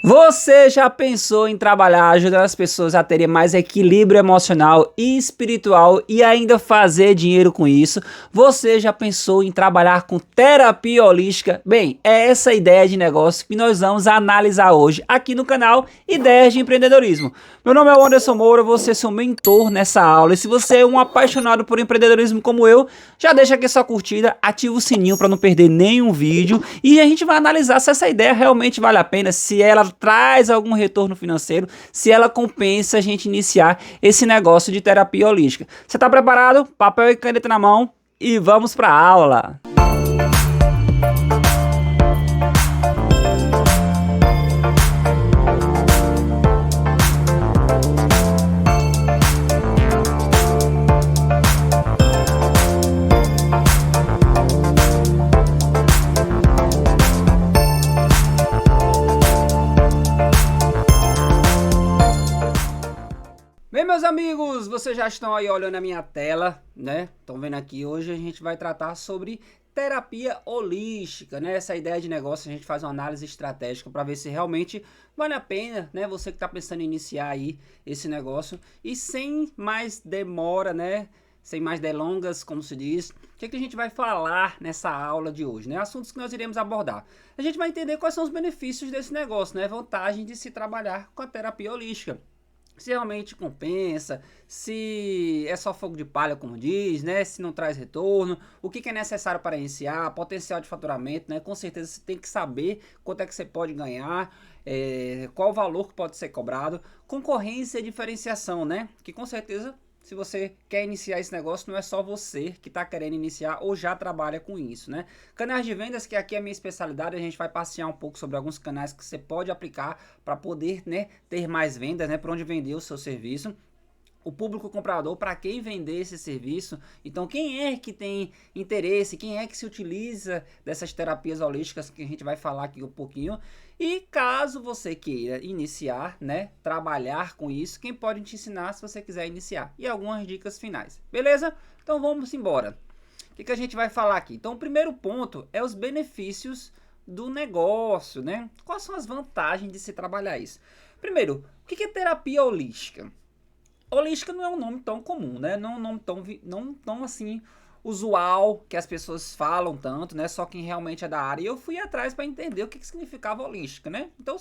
Você já pensou em trabalhar ajudando as pessoas a terem mais equilíbrio emocional e espiritual e ainda fazer dinheiro com isso? Você já pensou em trabalhar com terapia holística? Bem, é essa ideia de negócio que nós vamos analisar hoje aqui no canal Ideias de Empreendedorismo. Meu nome é Anderson Moura, você é seu mentor nessa aula. E se você é um apaixonado por empreendedorismo como eu, já deixa aqui sua curtida, ativa o sininho para não perder nenhum vídeo e a gente vai analisar se essa ideia realmente vale a pena, se ela traz algum retorno financeiro, se ela compensa a gente iniciar esse negócio de terapia holística. Você está preparado? Papel e caneta na mão e vamos para a aula! Bem, meus amigos, vocês já estão aí olhando a minha tela, né? Estão vendo aqui, hoje a gente vai tratar sobre terapia holística, né? Essa ideia de negócio, a gente faz uma análise estratégica para ver se realmente vale a pena, né? Você que está pensando em iniciar aí esse negócio e sem mais demora, né? Sem mais delongas, como se diz, o que a gente vai falar nessa aula de hoje, né? Assuntos que nós iremos abordar. A gente vai entender quais são os benefícios desse negócio, né? Vantagem de se trabalhar com a terapia holística. Se realmente compensa, se é só fogo de palha, como diz, né? Se não traz retorno, o que é necessário para iniciar, potencial de faturamento, né? Com certeza você tem que saber quanto é que você pode ganhar, qual o valor que pode ser cobrado, concorrência e diferenciação, né? Que com certeza, se você quer iniciar esse negócio, não é só você que está querendo iniciar ou já trabalha com isso, né? Canais de vendas, que aqui é a minha especialidade, a gente vai passear um pouco sobre alguns canais que você pode aplicar para poder, né, ter mais vendas, né, para onde vender o seu serviço. O público comprador, para quem vender esse serviço. Então, quem é que tem interesse, quem é que se utiliza dessas terapias holísticas que a gente vai falar aqui um pouquinho. E caso você queira iniciar, né, trabalhar com isso, quem pode te ensinar se você quiser iniciar. E algumas dicas finais, beleza? Então vamos embora. O que a gente vai falar aqui? Então, o primeiro ponto é os benefícios do negócio, né? Quais são as vantagens de se trabalhar isso? Primeiro, o que é terapia holística? Holística não é um nome tão comum, né? Não é um nome tão assim usual que as pessoas falam tanto, né? Só quem realmente é da área. E eu fui atrás para entender o que significava holística, né? Então,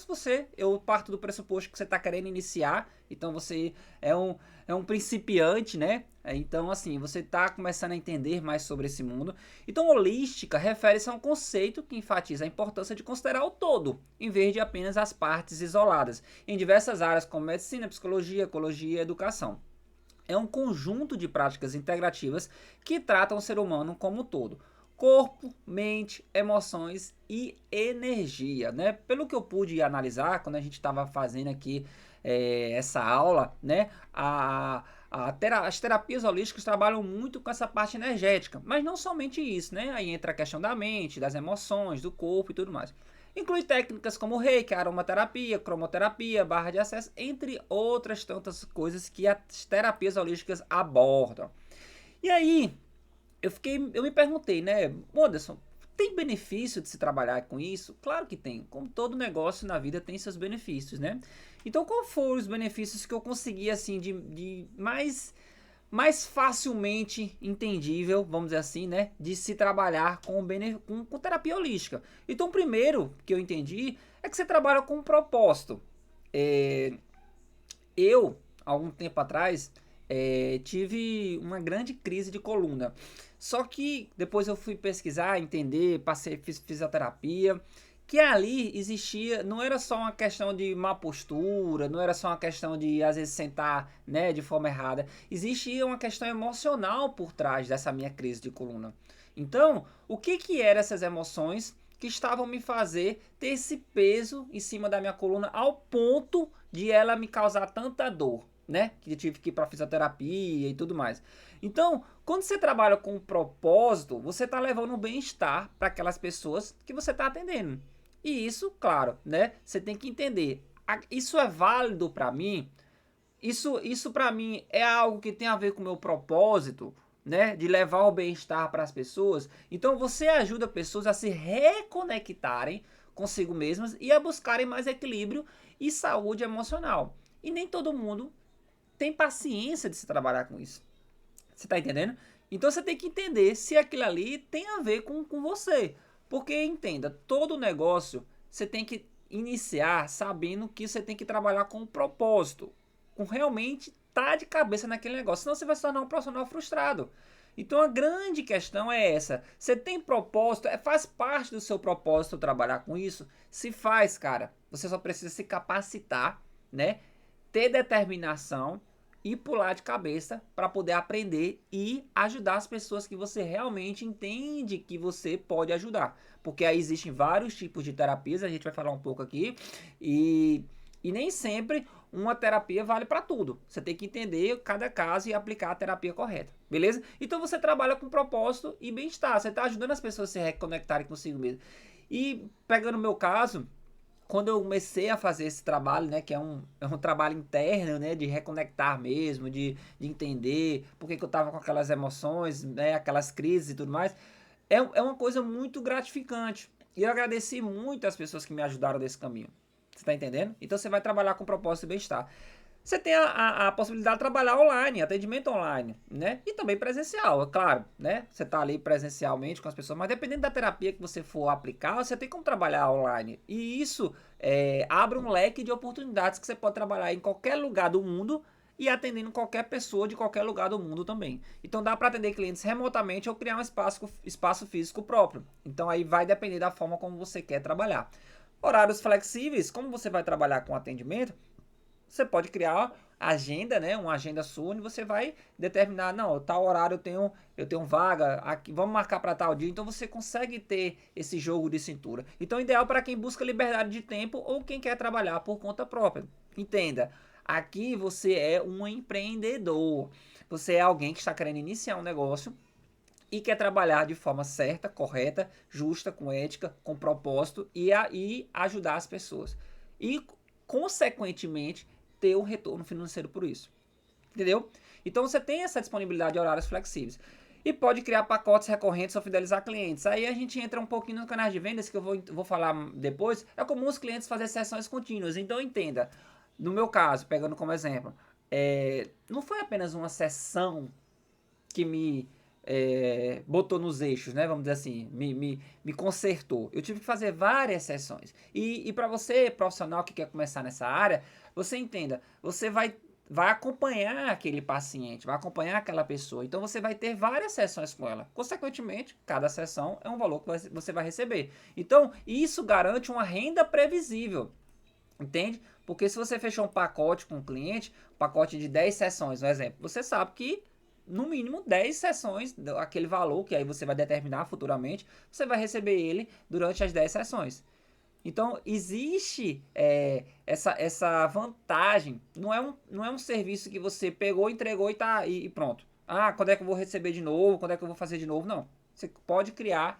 eu parto do pressuposto que você está querendo iniciar, então você é um principiante, né? Então, assim, você está começando a entender mais sobre esse mundo. Então, holística refere-se a um conceito que enfatiza a importância de considerar o todo, em vez de apenas as partes isoladas, em diversas áreas como medicina, psicologia, ecologia e educação. É um conjunto de práticas integrativas que tratam o ser humano como um todo. Corpo, mente, emoções e energia, né? Pelo que eu pude analisar quando a gente estava fazendo aqui essa aula, né? As terapias holísticas trabalham muito com essa parte energética, mas não somente isso, né? Aí entra a questão da mente, das emoções, do corpo e tudo mais. Inclui técnicas como reiki, aromaterapia, cromoterapia, barra de acesso, entre outras tantas coisas que as terapias holísticas abordam. E aí, eu me perguntei, né, Anderson, tem benefício de se trabalhar com isso? Claro que tem. Como todo negócio na vida tem seus benefícios, né? Então, qual foram os benefícios que eu consegui, assim, de mais facilmente entendível, vamos dizer assim, né, de se trabalhar com terapia holística? Então, o primeiro que eu entendi é que você trabalha com um propósito. Eu, algum tempo atrás, tive uma grande crise de coluna. Só que depois eu fui pesquisar, entender, fiz fisioterapia, que ali existia, não era só uma questão de má postura, não era só uma questão de às vezes sentar, né, de forma errada. Existia uma questão emocional por trás dessa minha crise de coluna. Então, o que eram essas emoções que estavam me fazer ter esse peso em cima da minha coluna ao ponto de ela me causar tanta dor, né? Que eu tive que ir para fisioterapia e tudo mais. Então, quando você trabalha com um propósito, você está levando um bem-estar para aquelas pessoas que você está atendendo. E isso, claro, né? Você tem que entender. Isso é válido para mim? Isso para mim é algo que tem a ver com o meu propósito, né? De levar o bem-estar para as pessoas. Então você ajuda pessoas a se reconectarem consigo mesmas e a buscarem mais equilíbrio e saúde emocional. E nem todo mundo tem paciência de se trabalhar com isso. Você tá entendendo? Então você tem que entender se aquilo ali tem a ver com você. Porque entenda, todo negócio você tem que iniciar sabendo que você tem que trabalhar com um propósito. Com realmente estar de cabeça naquele negócio. Senão você vai se tornar um profissional frustrado. Então a grande questão é essa. Você tem propósito, faz parte do seu propósito trabalhar com isso? Se faz, cara. Você só precisa se capacitar, né? Ter determinação e pular de cabeça para poder aprender e ajudar as pessoas que você realmente entende que você pode ajudar. Porque aí existem vários tipos de terapias, a gente vai falar um pouco aqui, e nem sempre uma terapia vale para tudo. Você tem que entender cada caso e aplicar a terapia correta, beleza? Então você trabalha com propósito e bem-estar, você está ajudando as pessoas a se reconectarem consigo mesmo. E pegando o meu caso, quando eu comecei a fazer esse trabalho, né, que é um trabalho interno, né, de reconectar mesmo, de entender por que eu tava com aquelas emoções, né, aquelas crises e tudo mais, é uma coisa muito gratificante. E eu agradeci muito as pessoas que me ajudaram nesse caminho. Você tá entendendo? Então você vai trabalhar com propósito e bem-estar. Você tem a possibilidade de trabalhar online, atendimento online, né? E também presencial, é claro, né? Você tá ali presencialmente com as pessoas, mas dependendo da terapia que você for aplicar, você tem como trabalhar online. E isso abre um leque de oportunidades que você pode trabalhar em qualquer lugar do mundo e atendendo qualquer pessoa de qualquer lugar do mundo também. Então dá para atender clientes remotamente ou criar um espaço físico próprio. Então aí vai depender da forma como você quer trabalhar. Horários flexíveis, como você vai trabalhar com atendimento, você pode criar agenda, né? Uma agenda sua, onde você vai determinar, não, tal horário eu tenho vaga, aqui, vamos marcar para tal dia. Então você consegue ter esse jogo de cintura. Então, ideal para quem busca liberdade de tempo ou quem quer trabalhar por conta própria. Entenda, aqui você é um empreendedor. Você é alguém que está querendo iniciar um negócio e quer trabalhar de forma certa, correta, justa, com ética, com propósito e ajudar as pessoas. E, consequentemente, ter um retorno financeiro por isso. Entendeu? Então você tem essa disponibilidade de horários flexíveis. E pode criar pacotes recorrentes ou fidelizar clientes. Aí a gente entra um pouquinho no canal de vendas, que eu vou falar depois. É comum os clientes fazerem sessões contínuas. Então entenda, no meu caso, pegando como exemplo, não foi apenas uma sessão que me botou nos eixos, né? Vamos dizer assim, me consertou. Eu tive que fazer várias sessões. E para você, profissional que quer começar nessa área, você entenda, você vai acompanhar aquele paciente, vai acompanhar aquela pessoa. Então você vai ter várias sessões com ela. Consequentemente, cada sessão é um valor que você vai receber. Então, isso garante uma renda previsível. Entende? Porque se você fechou um pacote com um cliente, um pacote de 10 sessões, um exemplo, você sabe que no mínimo 10 sessões, aquele valor que aí você vai determinar futuramente, você vai receber ele durante as 10 sessões. Então, existe essa vantagem. Não é um serviço que você pegou, entregou e pronto. Ah, quando é que eu vou receber de novo? Quando é que eu vou fazer de novo? Não. Você pode criar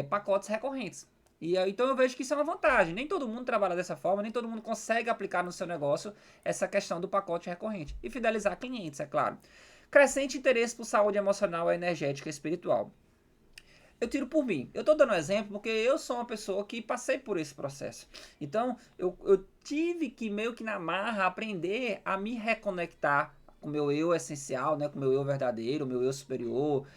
pacotes recorrentes. Então eu vejo que isso é uma vantagem. Nem todo mundo trabalha dessa forma, nem todo mundo consegue aplicar no seu negócio essa questão do pacote recorrente. E fidelizar clientes, é claro. Crescente interesse por saúde emocional, energética e espiritual. Eu tiro por mim. Eu tô dando um exemplo porque eu sou uma pessoa que passei por esse processo. Então, eu tive que meio que na marra aprender a me reconectar com o meu eu essencial, né? Com o meu eu verdadeiro, o meu eu superior,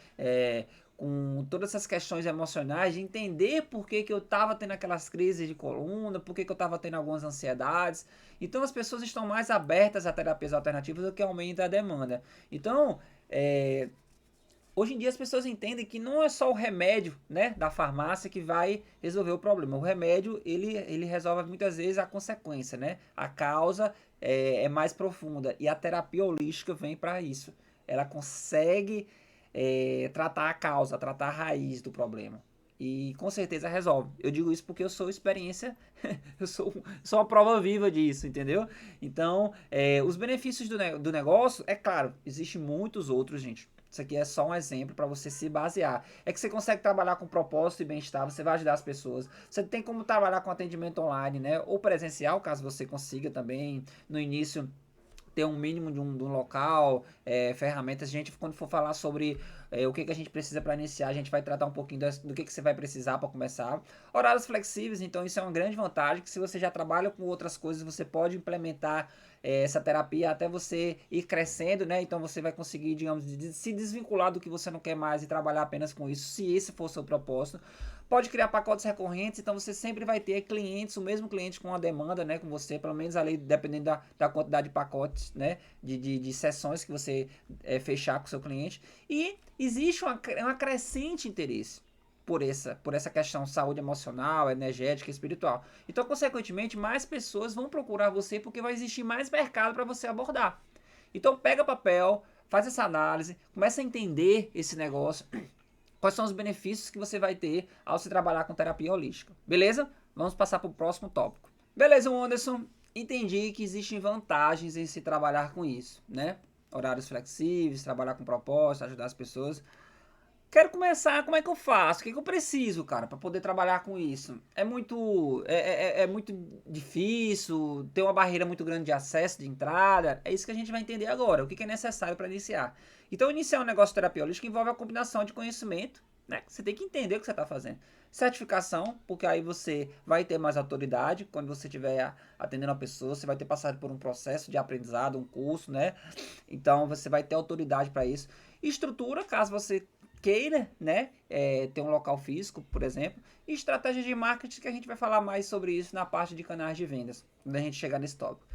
com todas essas questões emocionais, de entender por que eu estava tendo aquelas crises de coluna, por que eu estava tendo algumas ansiedades. Então as pessoas estão mais abertas a terapias alternativas, o que aumenta a demanda. Então, hoje em dia as pessoas entendem que não é só o remédio, né, da farmácia que vai resolver o problema. O remédio, ele resolve muitas vezes a consequência, né? A causa é mais profunda e a terapia holística vem para isso. Ela consegue tratar a causa, tratar a raiz do problema. E com certeza resolve. Eu digo isso porque eu sou experiência, eu sou uma prova viva disso, entendeu? Então, os benefícios do negócio, é claro, existem muitos outros, gente. Isso aqui é só um exemplo para você se basear. É que você consegue trabalhar com propósito e bem-estar, você vai ajudar as pessoas. Você tem como trabalhar com atendimento online, né? Ou presencial, caso você consiga também, no início, ter um mínimo de um local, ferramentas. A gente, quando for falar sobre o que a gente precisa para iniciar, a gente vai tratar um pouquinho do que você vai precisar para começar. Horários flexíveis, então isso é uma grande vantagem, que se você já trabalha com outras coisas, você pode implementar essa terapia até você ir crescendo, né? Então você vai conseguir, digamos, se desvincular do que você não quer mais e trabalhar apenas com isso, se esse for o seu propósito. Pode criar pacotes recorrentes, então você sempre vai ter clientes, o mesmo cliente com uma demanda, né, com você, pelo menos ali, dependendo da quantidade de pacotes, né, de sessões que você fechar com o seu cliente. E existe uma crescente interesse por essa questão de saúde emocional, energética e espiritual. Então, consequentemente, mais pessoas vão procurar você porque vai existir mais mercado para você abordar. Então, pega papel, faz essa análise, começa a entender esse negócio, quais são os benefícios que você vai ter ao se trabalhar com terapia holística. Beleza? Vamos passar para o próximo tópico. Beleza, Anderson. Entendi que existem vantagens em se trabalhar com isso, né? Horários flexíveis, trabalhar com propósito, ajudar as pessoas. Quero começar, como é que eu faço? O que eu preciso, cara, para poder trabalhar com isso? É muito difícil, tem uma barreira muito grande de acesso, de entrada. É isso que a gente vai entender agora, o que é necessário para iniciar. Então, iniciar um negócio de terapia holística envolve a combinação de conhecimento, né? Você tem que entender o que você está fazendo. Certificação, porque aí você vai ter mais autoridade quando você estiver atendendo a pessoa, você vai ter passado por um processo de aprendizado, um curso, né? Então, você vai ter autoridade para isso. Estrutura, caso você queira, né, ter um local físico, por exemplo, e estratégia de marketing, que a gente vai falar mais sobre isso na parte de canais de vendas, quando a gente chegar nesse tópico.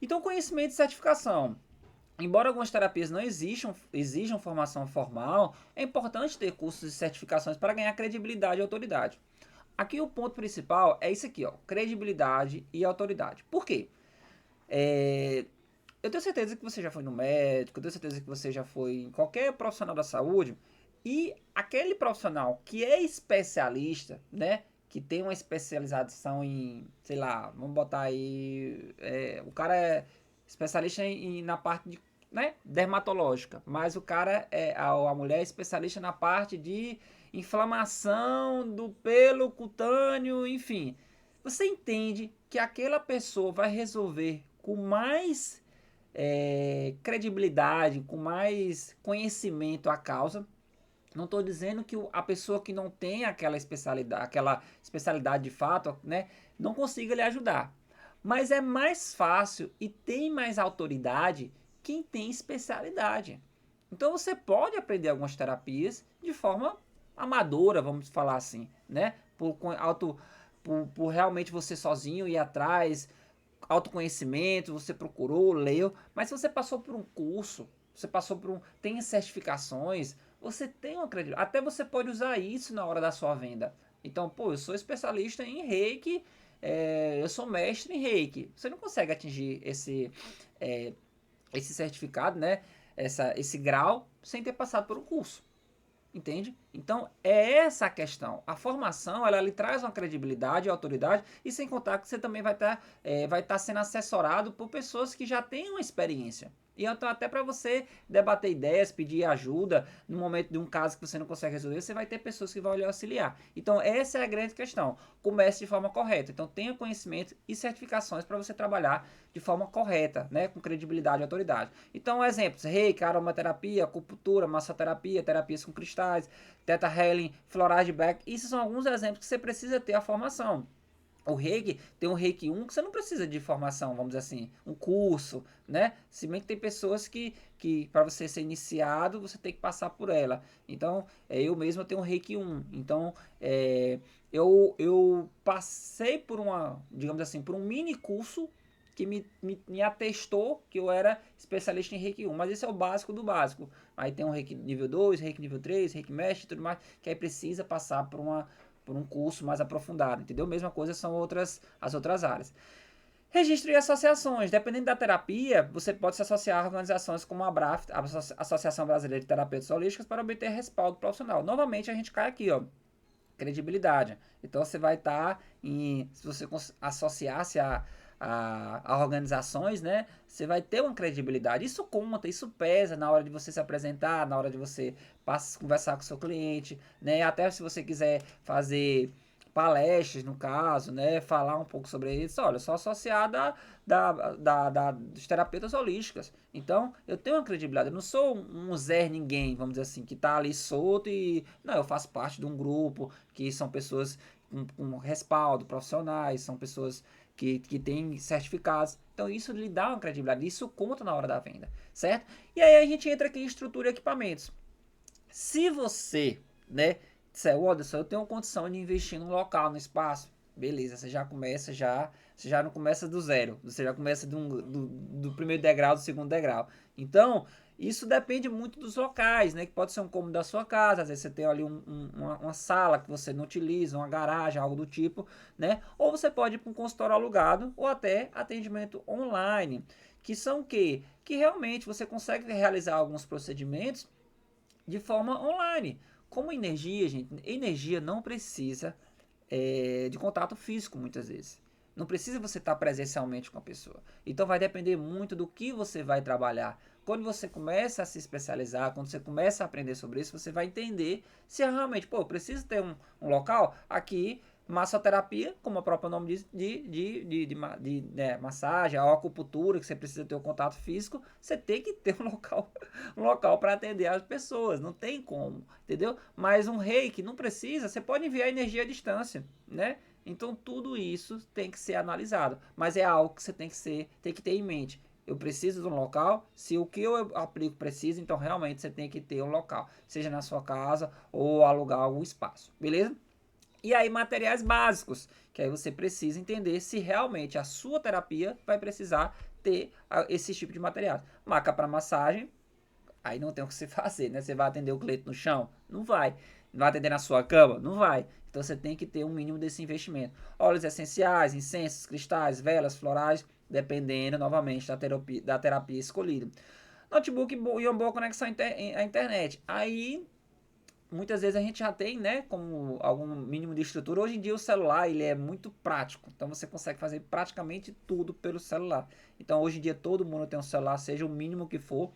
Então, conhecimento e certificação. Embora algumas terapias não exijam formação formal, é importante ter cursos e certificações para ganhar credibilidade e autoridade. Aqui o ponto principal é isso aqui, ó, credibilidade e autoridade. Por quê? Eu tenho certeza que você já foi no médico, eu tenho certeza que você já foi em qualquer profissional da saúde, e aquele profissional que é especialista, né? Que tem uma especialização em, sei lá, vamos botar aí, o cara é especialista na parte de, né, dermatológica, mas o cara a mulher é especialista na parte de inflamação do pelo cutâneo, enfim. Você entende que aquela pessoa vai resolver com mais credibilidade, com mais conhecimento a causa. Não estou dizendo que a pessoa que não tem aquela especialidade de fato, né, não consiga lhe ajudar. Mas é mais fácil e tem mais autoridade quem tem especialidade. Então você pode aprender algumas terapias de forma amadora, vamos falar assim, né? Por realmente você sozinho ir atrás, autoconhecimento, você procurou, leu, mas se você passou por um curso, você passou tem certificações, você tem uma credibilidade. Até você pode usar isso na hora da sua venda. Então, eu sou especialista em reiki, eu sou mestre em reiki. Você não consegue atingir esse certificado, né? Esse grau, sem ter passado por um curso. Entende? Então, é essa a questão. A formação, ela lhe traz uma credibilidade e autoridade, e sem contar que você também vai estar sendo assessorado por pessoas que já têm uma experiência. E então, até para você debater ideias, pedir ajuda, no momento de um caso que você não consegue resolver, você vai ter pessoas que vão lhe auxiliar. Então, essa é a grande questão. Comece de forma correta. Então, tenha conhecimento e certificações para você trabalhar de forma correta, né? Com credibilidade e autoridade. Então, exemplos: reiki, aromaterapia, acupuntura, massoterapia, terapias com cristais, Theta Healing, florais de Beck. Isso são alguns exemplos que você precisa ter a formação. O reiki, tem um reiki 1 que você não precisa de formação, vamos dizer assim, um curso, né? Se bem que tem pessoas que para você ser iniciado, você tem que passar por ela. Então, eu mesmo tenho um reiki 1. Então, eu passei por digamos assim, por um mini curso que me atestou que eu era especialista em reiki 1. Mas esse é o básico do básico. Aí tem um reiki nível 2, reiki nível 3, reiki mestre e tudo mais, que aí precisa passar por um curso mais aprofundado, entendeu? Mesma coisa são as outras áreas. Registro e associações. Dependendo da terapia, você pode se associar a organizações como a ABRAF, a Associação Brasileira de Terapeutas Holísticos, para obter respaldo profissional. Novamente, a gente cai aqui, ó, credibilidade. Então, você vai estar se você associar-se a organizações, né, você vai ter uma credibilidade. Isso conta, isso pesa na hora de você se apresentar, na hora de você conversar com o seu cliente, né, até se você quiser fazer palestras, no caso, né, falar um pouco sobre isso. Olha, eu sou associada dos terapeutas holísticas. Então, eu tenho uma credibilidade. Eu não sou um Zé Ninguém, vamos dizer assim, que tá ali solto e... Não, eu faço parte de um grupo que são pessoas com respaldo, profissionais, são pessoas que têm certificados. Então, isso lhe dá uma credibilidade. Isso conta na hora da venda, certo? E aí a gente entra aqui em estrutura e equipamentos. Se você, né, disser, Anderson, eu tenho condição de investir num local, no espaço, beleza, você já começa, você já não começa do zero, você já começa do primeiro degrau, do segundo degrau. Então, isso depende muito dos locais, né, que pode ser um cômodo da sua casa, às vezes você tem ali uma sala que você não utiliza, uma garagem, algo do tipo, né, ou você pode ir para um consultório alugado, ou até atendimento online, que são o quê? Que realmente você consegue realizar alguns procedimentos de forma online. Como energia, gente, energia não precisa de contato físico muitas vezes. Não precisa você estar presencialmente com a pessoa. Então vai depender muito do que você vai trabalhar. Quando você começa a se especializar, quando você começa a aprender sobre isso, você vai entender se realmente, pô, eu preciso ter um local aqui, massoterapia, como o próprio nome diz, de massagem, a acupuntura, que você precisa ter o contato físico, você tem que ter um local para atender as pessoas, não tem como, entendeu? Mas um reiki não precisa, você pode enviar energia à distância, né? Então tudo isso tem que ser analisado, mas é algo que você tem que ter em mente. Eu preciso de um local, se o que eu aplico precisa, então realmente você tem que ter um local, seja na sua casa ou alugar algum espaço, beleza? E aí materiais básicos, que aí você precisa entender se realmente a sua terapia vai precisar ter esse tipo de materiais. Maca para massagem, aí não tem o que se fazer, né? Você vai atender o cliente no chão? Não vai. Vai atender na sua cama? Não vai. Então você tem que ter um mínimo desse investimento. Óleos essenciais, incensos, cristais, velas, florais, dependendo novamente da terapia escolhida. Notebook e uma boa conexão à internet. Aí muitas vezes a gente já tem, né, como algum mínimo de estrutura. Hoje em dia o celular, ele é muito prático. Então você consegue fazer praticamente tudo pelo celular. Então hoje em dia todo mundo tem um celular, seja o mínimo que for.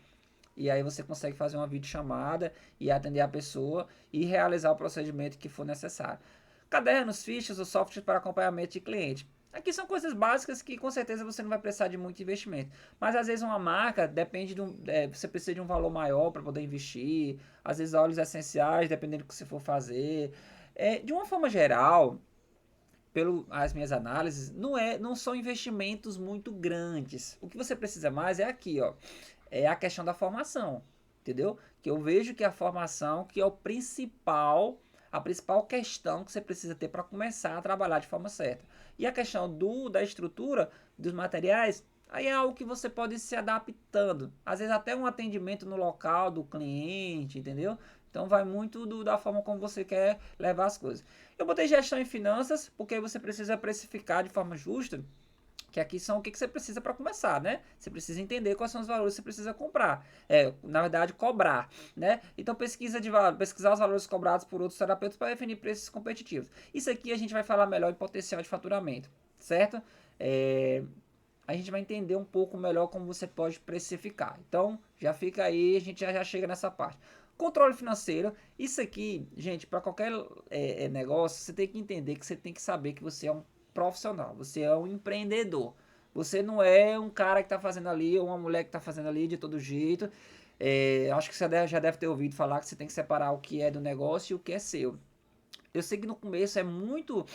E aí você consegue fazer uma videochamada e atender a pessoa e realizar o procedimento que for necessário. Cadernos, fichas ou softwares para acompanhamento de cliente. Aqui são coisas básicas que com certeza você não vai precisar de muito investimento. Mas às vezes uma marca depende você precisa de um valor maior para poder investir. Às vezes óleos essenciais, dependendo do que você for fazer. De uma forma geral, pelas minhas análises, não são investimentos muito grandes. O que você precisa mais é aqui, ó, é a questão da formação, entendeu? Que eu vejo que a formação que é a principal questão que você precisa ter para começar a trabalhar de forma certa. E a questão da estrutura, dos materiais, aí é algo que você pode ir se adaptando. Às vezes até um atendimento no local do cliente, entendeu? Então vai muito da forma como você quer levar as coisas. Eu botei gestão em finanças, porque você precisa precificar de forma justa, que aqui são o que você precisa para começar, né? Você precisa entender quais são os valores que você precisa comprar. Na verdade, cobrar, né? Então pesquisar os valores cobrados por outros terapeutas para definir preços competitivos. Isso aqui a gente vai falar melhor em potencial de faturamento, certo? A gente vai entender um pouco melhor como você pode precificar. Então, já fica aí, a gente já chega nessa parte. Controle financeiro, isso aqui, gente, para qualquer negócio, você tem que entender que você tem que saber que você é um profissional, você é um empreendedor. Você não é um cara que está fazendo ali, ou uma mulher que está fazendo ali de todo jeito. Acho que você já deve ter ouvido falar que você tem que separar o que é do negócio e o que é seu. Eu sei que no começo é muito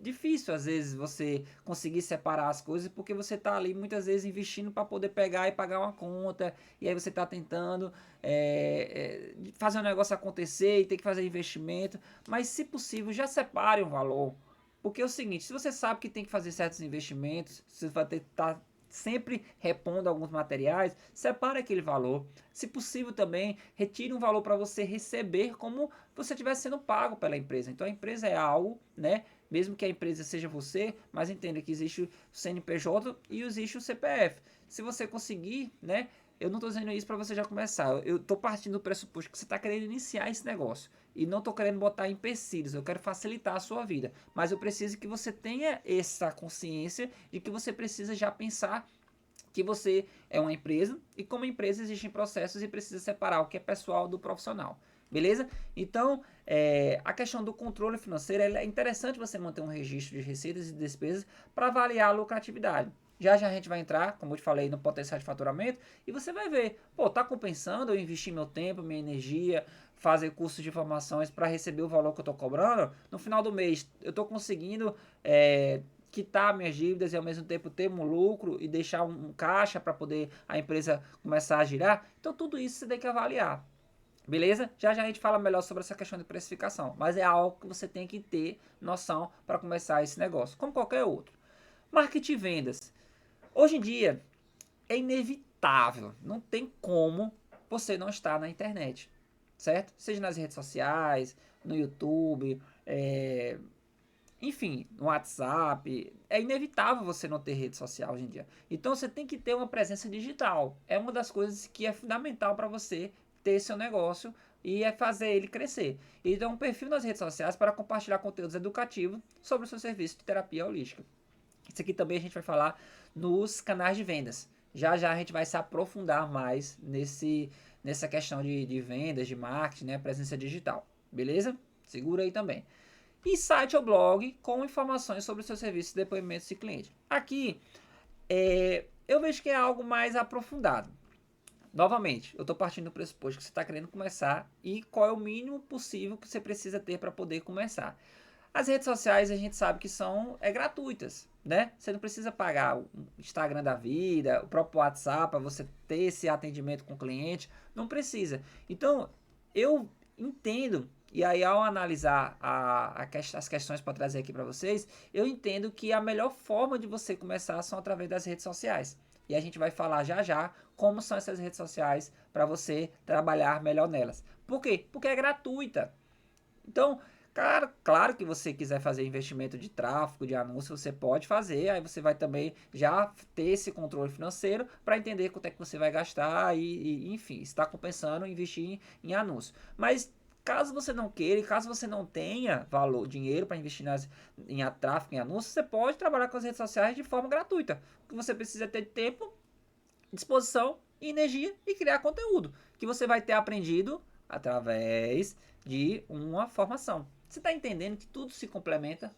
difícil às vezes você conseguir separar as coisas, porque você tá ali muitas vezes investindo para poder pegar e pagar uma conta, e aí você tá tentando fazer um negócio acontecer e tem que fazer investimento, mas se possível já separe um valor, porque é o seguinte, se você sabe que tem que fazer certos investimentos, você vai ter que estar sempre repondo alguns materiais, separe aquele valor. Se possível também, retire um valor para você receber como você estivesse sendo pago pela empresa. Então a empresa é algo, né? Mesmo que a empresa seja você, mas entenda que existe o CNPJ e existe o CPF. Se você conseguir, né? Eu não estou dizendo isso para você já começar. Eu estou partindo do pressuposto que você está querendo iniciar esse negócio. E não estou querendo botar empecilhos. Eu quero facilitar a sua vida. Mas eu preciso que você tenha essa consciência de que você precisa já pensar que você é uma empresa. E como empresa existem processos e precisa separar o que é pessoal do profissional. Beleza? Então, a questão do controle financeiro, é interessante você manter um registro de receitas e despesas para avaliar a lucratividade. Já já a gente vai entrar, como eu te falei, no potencial de faturamento e você vai ver, pô, tá compensando eu investir meu tempo, minha energia, fazer cursos de formações para receber o valor que eu tô cobrando? No final do mês, eu tô conseguindo quitar minhas dívidas e ao mesmo tempo ter um lucro e deixar um caixa para poder a empresa começar a girar? Então tudo isso você tem que avaliar. Beleza? Já já a gente fala melhor sobre essa questão de precificação, mas é algo que você tem que ter noção para começar esse negócio, como qualquer outro. Marketing e vendas. Hoje em dia é inevitável, não tem como você não estar na internet, certo? Seja nas redes sociais, no YouTube, enfim, no WhatsApp. É inevitável você não ter rede social hoje em dia. Então você tem que ter uma presença digital. É uma das coisas que é fundamental para você ter seu negócio e é fazer ele crescer. Então, um perfil nas redes sociais para compartilhar conteúdos educativos sobre o seu serviço de terapia holística. Isso aqui também a gente vai falar nos canais de vendas. Já já a gente vai se aprofundar mais nessa questão de vendas, de marketing, né, presença digital. Beleza? Segura aí também. E site ou blog com informações sobre o seu serviço e depoimentos de cliente. Aqui, eu vejo que é algo mais aprofundado. Novamente, eu estou partindo do pressuposto que você está querendo começar e qual é o mínimo possível que você precisa ter para poder começar. As redes sociais a gente sabe que são gratuitas, né? Você não precisa pagar o Instagram da vida, o próprio WhatsApp para você ter esse atendimento com o cliente, não precisa. Então, eu entendo, e aí ao analisar as questões para trazer aqui para vocês, eu entendo que a melhor forma de você começar são através das redes sociais. E a gente vai falar já já como são essas redes sociais para você trabalhar melhor nelas. Por quê? Porque é gratuita. Então, cara, claro que você quiser fazer investimento de tráfego, de anúncio, você pode fazer. Aí você vai também já ter esse controle financeiro para entender quanto é que você vai gastar e enfim, está compensando investir em anúncio. Mas caso você não queira e caso você não tenha dinheiro para investir em tráfego, em anúncios, você pode trabalhar com as redes sociais de forma gratuita. O que você precisa ter tempo, disposição, energia e criar conteúdo que você vai ter aprendido através de uma formação. Você está entendendo que tudo se complementa?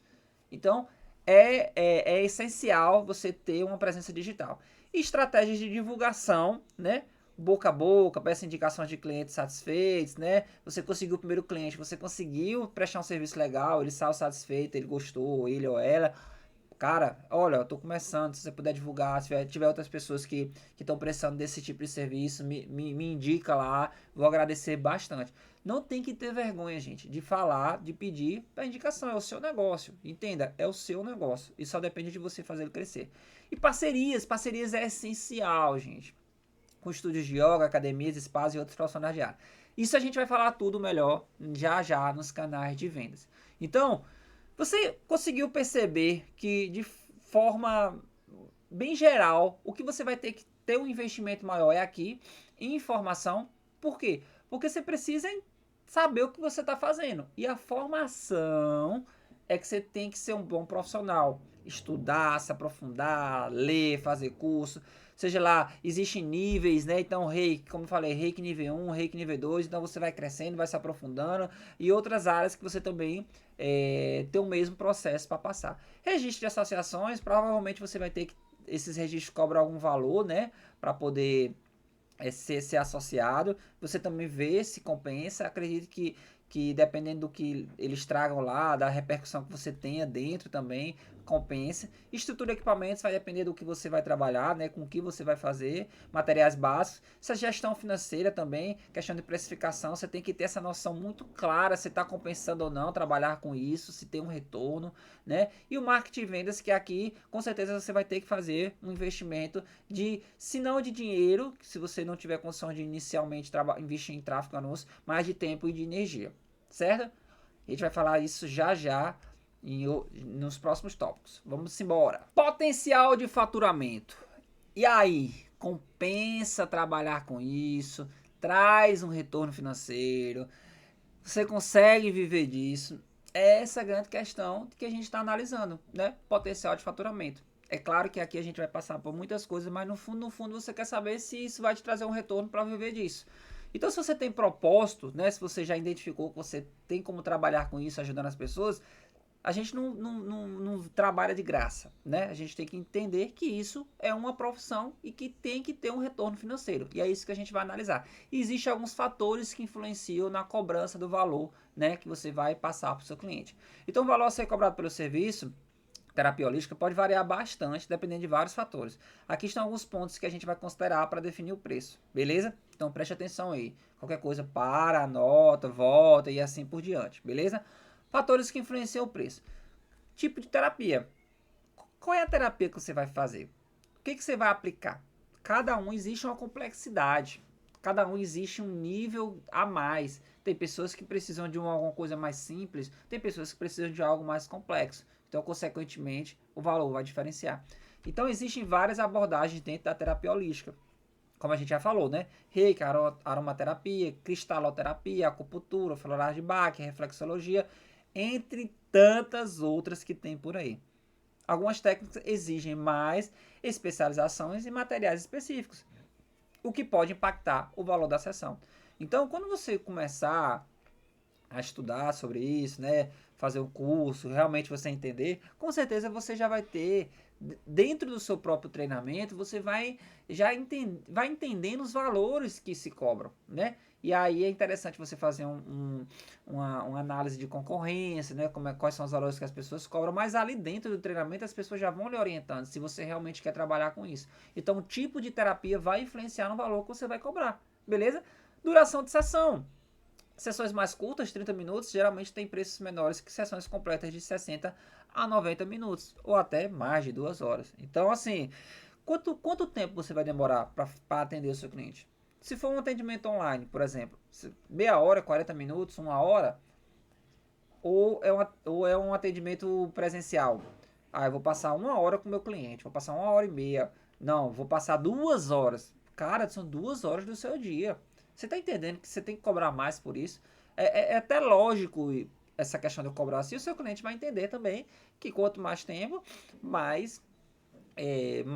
Então, é essencial você ter uma presença digital. E estratégias de divulgação, né? Boca a boca, peça indicações de clientes satisfeitos, né? Você conseguiu o primeiro cliente, você conseguiu prestar um serviço legal, ele saiu satisfeito, ele gostou, ele ou ela. Cara, olha, eu tô começando, se você puder divulgar, se tiver outras pessoas que estão precisando desse tipo de serviço, me indica lá, vou agradecer bastante. Não tem que ter vergonha, gente, de falar, de pedir para indicação, é o seu negócio, entenda, é o seu negócio, e só depende de você fazer ele crescer. E parcerias é essencial, gente, com estúdios de yoga, academias, spas e outros profissionais de área. Isso a gente vai falar tudo melhor já já nos canais de vendas. Então, você conseguiu perceber que de forma bem geral, o que você vai ter que ter um investimento maior é aqui em informação. Por quê? Porque você precisa saber o que você está fazendo. E a formação é que você tem que ser um bom profissional. Estudar, se aprofundar, ler, fazer curso. Seja lá, existem níveis, né? Então, reiki, como eu falei, reiki nível 1, reiki nível 2. Então, você vai crescendo, vai se aprofundando. E outras áreas que você também tem o mesmo processo para passar. Registro de associações, provavelmente você vai ter que. Esses registros cobram algum valor, né? Para poder ser associado. Você também vê se compensa. Acredito que dependendo do que eles tragam lá, da repercussão que você tenha dentro também, compensa. Estrutura de equipamentos vai depender do que você vai trabalhar, né, com o que você vai fazer, materiais básicos. Essa gestão financeira também, questão de precificação, você tem que ter essa noção muito clara se está compensando ou não trabalhar com isso, se tem um retorno, né? E o marketing e vendas, que aqui com certeza você vai ter que fazer um investimento se não de dinheiro, se você não tiver condição de inicialmente investir em tráfego anúncio, mas de tempo e de energia, certo? A gente vai falar isso já já nos próximos tópicos. Vamos embora. Potencial de faturamento. E aí, compensa trabalhar com isso? Traz um retorno financeiro? Você consegue viver disso? É essa grande questão que a gente está analisando, né? Potencial de faturamento. É claro que aqui a gente vai passar por muitas coisas, mas no fundo você quer saber se isso vai te trazer um retorno para viver disso. Então, se você tem propósito, né, se você já identificou que você tem como trabalhar com isso, ajudando as pessoas, a gente não trabalha de graça, né? A gente tem que entender que isso é uma profissão e que tem que ter um retorno financeiro. E é isso que a gente vai analisar. Existem alguns fatores que influenciam na cobrança do valor, né, que você vai passar para o seu cliente. Então, o valor a ser cobrado pelo serviço terapia holística pode variar bastante, dependendo de vários fatores. Aqui estão alguns pontos que a gente vai considerar para definir o preço, beleza? Então preste atenção aí. Qualquer coisa, para, anota, volta e assim por diante, beleza? Fatores que influenciam o preço. Tipo de terapia. Qual é a terapia que você vai fazer? O que você vai aplicar? Cada um existe uma complexidade. Cada um existe um nível a mais. Tem pessoas que precisam de alguma coisa mais simples, tem pessoas que precisam de algo mais complexo. Então, consequentemente, o valor vai diferenciar. Então, existem várias abordagens dentro da terapia holística. Como a gente já falou, né? Reiki, aromaterapia, cristaloterapia, acupuntura, floragem de Bach, reflexologia, entre tantas outras que tem por aí. Algumas técnicas exigem mais especializações em materiais específicos, o que pode impactar o valor da sessão. Então, quando você começar a estudar sobre isso, né, fazer um curso, realmente você entender, com certeza você já vai ter, dentro do seu próprio treinamento, você vai vai entendendo os valores que se cobram, né? E aí é interessante você fazer uma análise de concorrência, né? Quais são os valores que as pessoas cobram, mas ali dentro do treinamento as pessoas já vão lhe orientando se você realmente quer trabalhar com isso. Então o tipo de terapia vai influenciar no valor que você vai cobrar, beleza? Duração de sessão. Sessões mais curtas, 30 minutos, geralmente tem preços menores que sessões completas de 60 a 90 minutos, ou até mais de 2 horas. Então, assim, quanto tempo você vai demorar para atender o seu cliente? Se for um atendimento online, por exemplo, meia hora, 40 minutos, uma hora, ou é um atendimento presencial? Ah, eu vou passar uma hora com o meu cliente, vou passar uma hora e meia. Não, vou passar 2 horas. Cara, são 2 horas do seu dia. Você está entendendo que você tem que cobrar mais por isso? É até lógico essa questão de eu cobrar assim. O seu cliente vai entender também que quanto mais tempo,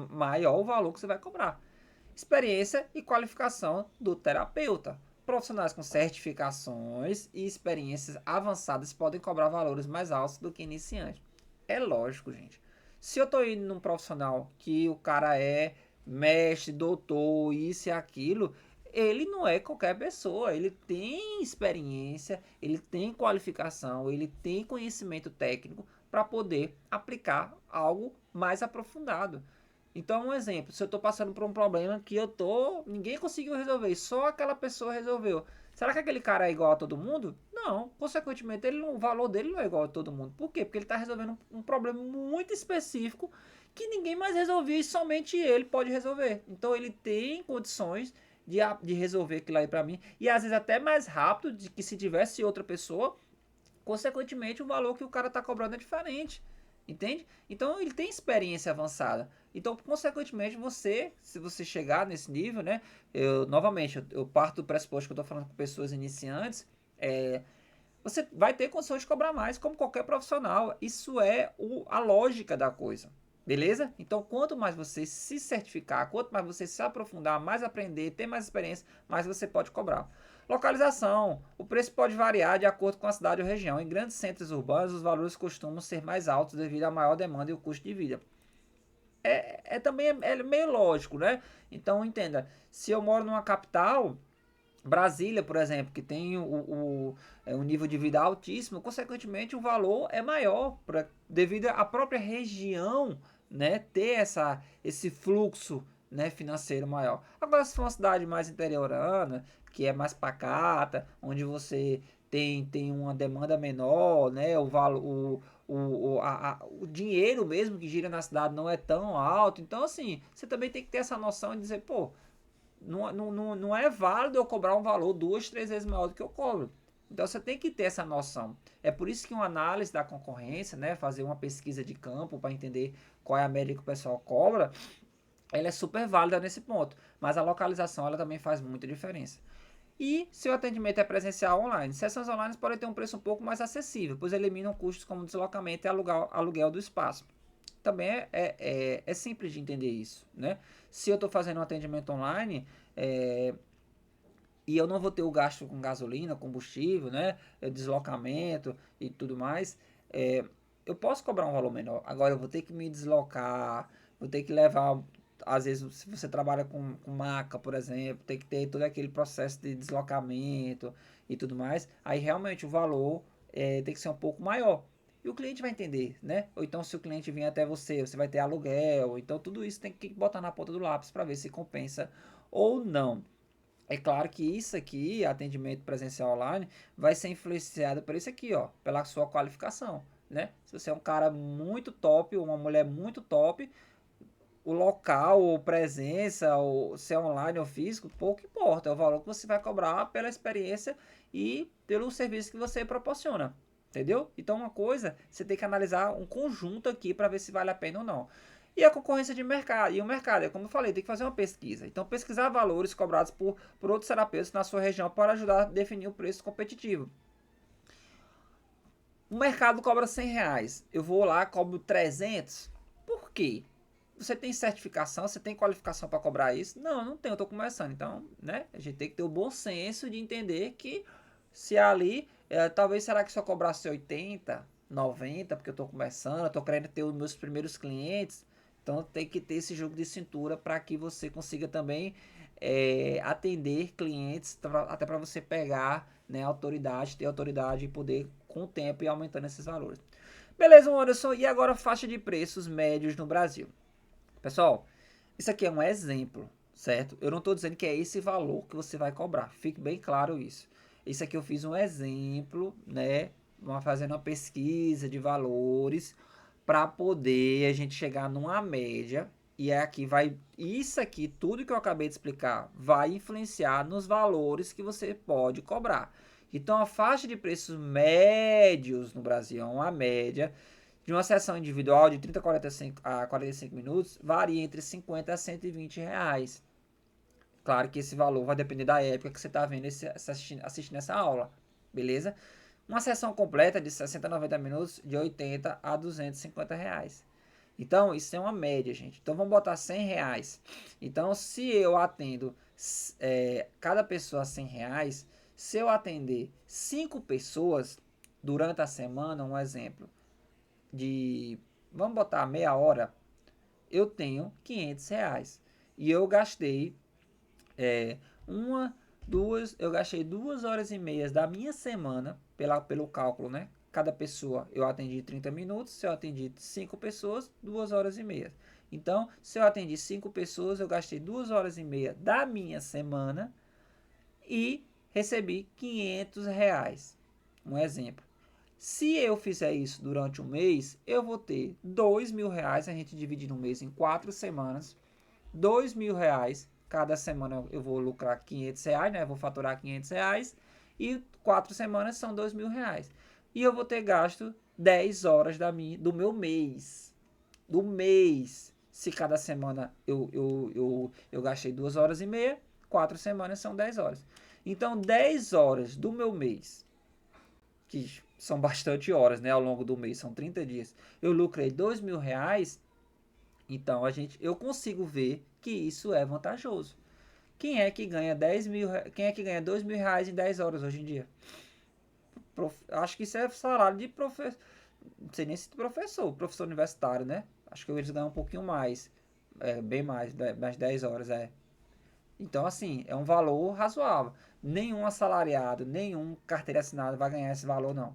maior o valor que você vai cobrar. Experiência e qualificação do terapeuta. Profissionais com certificações e experiências avançadas podem cobrar valores mais altos do que iniciantes. É lógico, gente. Se eu estou indo num profissional que o cara é mestre, doutor, isso e aquilo, ele não é qualquer pessoa. Ele tem experiência, ele tem qualificação, ele tem conhecimento técnico para poder aplicar algo mais aprofundado. Então, um exemplo, se eu estou passando por um problema que ninguém conseguiu resolver, só aquela pessoa resolveu. Será que aquele cara é igual a todo mundo? Não. Consequentemente, o valor dele não é igual a todo mundo. Por quê? Porque ele está resolvendo um problema muito específico que ninguém mais resolvia e somente ele pode resolver. Então, ele tem condições de resolver aquilo aí para mim. E às vezes até mais rápido de que se tivesse outra pessoa. Consequentemente, o valor que o cara está cobrando é diferente. Entende? Então ele tem experiência avançada. Então, consequentemente, se você chegar nesse nível, né? Novamente, eu parto do pressuposto que eu estou falando com pessoas iniciantes, você vai ter condições de cobrar mais, como qualquer profissional. Isso é a lógica da coisa. Beleza? Então, quanto mais você se certificar, quanto mais você se aprofundar, mais aprender, ter mais experiência, mais você pode cobrar. Localização. O preço pode variar de acordo com a cidade ou região. Em grandes centros urbanos, os valores costumam ser mais altos devido à maior demanda e o custo de vida. Também meio lógico, né? Então, entenda. Se eu moro numa capital, Brasília, por exemplo, que tem um nível de vida altíssimo, consequentemente o valor é maior, devido à própria região, né, ter esse fluxo, né, financeiro maior. Agora, se for uma cidade mais interiorana, que é mais pacata, onde você tem uma demanda menor, né, o dinheiro mesmo que gira na cidade não é tão alto. Então, assim, você também tem que ter essa noção de dizer, pô, não é válido eu cobrar um valor 2, 3 vezes maior do que eu cobro. Então você tem que ter essa noção. É por isso que uma análise da concorrência, né, fazer uma pesquisa de campo para entender qual é a média que o pessoal cobra, ela é super válida nesse ponto. Mas a localização ela também faz muita diferença. E se o atendimento é presencial ou online, sessões online podem ter um preço um pouco mais acessível, pois eliminam custos como deslocamento e aluguel do espaço. Também é simples de entender isso, né? Se eu estou fazendo um atendimento online, e eu não vou ter o gasto com gasolina, combustível, né, deslocamento e tudo mais, eu posso cobrar um valor menor. Agora eu vou ter que me deslocar, vou ter que levar, às vezes se você trabalha com maca, por exemplo, tem que ter todo aquele processo de deslocamento e tudo mais, aí realmente o valor tem que ser um pouco maior. E o cliente vai entender, né? Ou então se o cliente vir até você, você vai ter aluguel, então tudo isso tem que botar na ponta do lápis para ver se compensa ou não. É claro que isso aqui, atendimento presencial online, vai ser influenciado por isso aqui, ó, pela sua qualificação, né? Se você é um cara muito top, ou uma mulher muito top, o local, ou presença, ou se é online ou físico, pouco importa. É o valor que você vai cobrar pela experiência e pelo serviço que você proporciona. Entendeu? Então, uma coisa, você tem que analisar um conjunto aqui para ver se vale a pena ou não. E a concorrência de mercado. E o mercado, é como eu falei, tem que fazer uma pesquisa. Então, pesquisar valores cobrados por outros terapeutas na sua região para ajudar a definir o preço competitivo. O mercado cobra R$ 100. Eu vou lá, cobro 300. Por quê? Você tem certificação, você tem qualificação para cobrar isso? Não, não tenho, eu tô começando. Então, né, a gente tem que ter o bom senso de entender que se ali, talvez será que se eu cobrasse 80, 90, porque eu tô começando, eu tô querendo ter os meus primeiros clientes, então tem que ter esse jogo de cintura para que você consiga também atender clientes, até para você pegar, né, autoridade, ter autoridade e poder com o tempo ir aumentando esses valores. Beleza, Anderson, e agora faixa de preços médios no Brasil. Pessoal, isso aqui é um exemplo, certo? Eu não estou dizendo que é esse valor que você vai cobrar. Fique bem claro isso. Isso aqui eu fiz um exemplo, né? Fazendo uma pesquisa de valores para poder a gente chegar numa média. E é aqui vai. Isso aqui, tudo que eu acabei de explicar, vai influenciar nos valores que você pode cobrar. Então, a faixa de preços médios no Brasil, uma média de uma sessão individual de 30 a 45 minutos, varia entre 50 a 120 reais. Claro que esse valor vai depender da época que você está vendo assistindo essa aula, beleza? Uma sessão completa de 60 a 90 minutos, de 80 a 250 reais. Então, isso é uma média, gente. Então, vamos botar 100 reais. Então, se eu atendo cada pessoa 100 reais, se eu atender 5 pessoas durante a semana, um exemplo, vamos botar meia hora, eu tenho 500 reais. E eu gastei é, uma, eu gastei 2 horas e meia da minha semana, pelo cálculo, né? Cada pessoa eu atendi 30 minutos, se eu atendi 5 pessoas, 2 horas e meia. Então, se eu atendi 5 pessoas, eu gastei 2 horas e meia da minha semana e recebi 500 reais. Um exemplo. Se eu fizer isso durante um mês, eu vou ter 2.000 reais, a gente divide no mês em 4 semanas, 2.000 reais, cada semana eu vou lucrar 500 reais, né? Vou faturar 500 reais e 4 semanas são 2.000 reais. E eu vou ter gasto 10 horas do meu mês. Do mês. Se cada semana eu gastei 2 horas e meia, 4 semanas são 10 horas. Então, 10 horas do meu mês, que são bastante horas, né? Ao longo do mês, são 30 dias. Eu lucrei 2.000 reais. Então eu consigo ver que isso é vantajoso. Quem é que ganha 10.000, quem é que ganha 2.000 reais em 10 horas hoje em dia? Acho que isso é salário de professor, não sei nem se professor universitário, né? Acho que eles ganham um pouquinho mais, bem mais 10 horas, Então, assim, é um valor razoável. Nenhum assalariado, nenhum carteira assinada vai ganhar esse valor, não.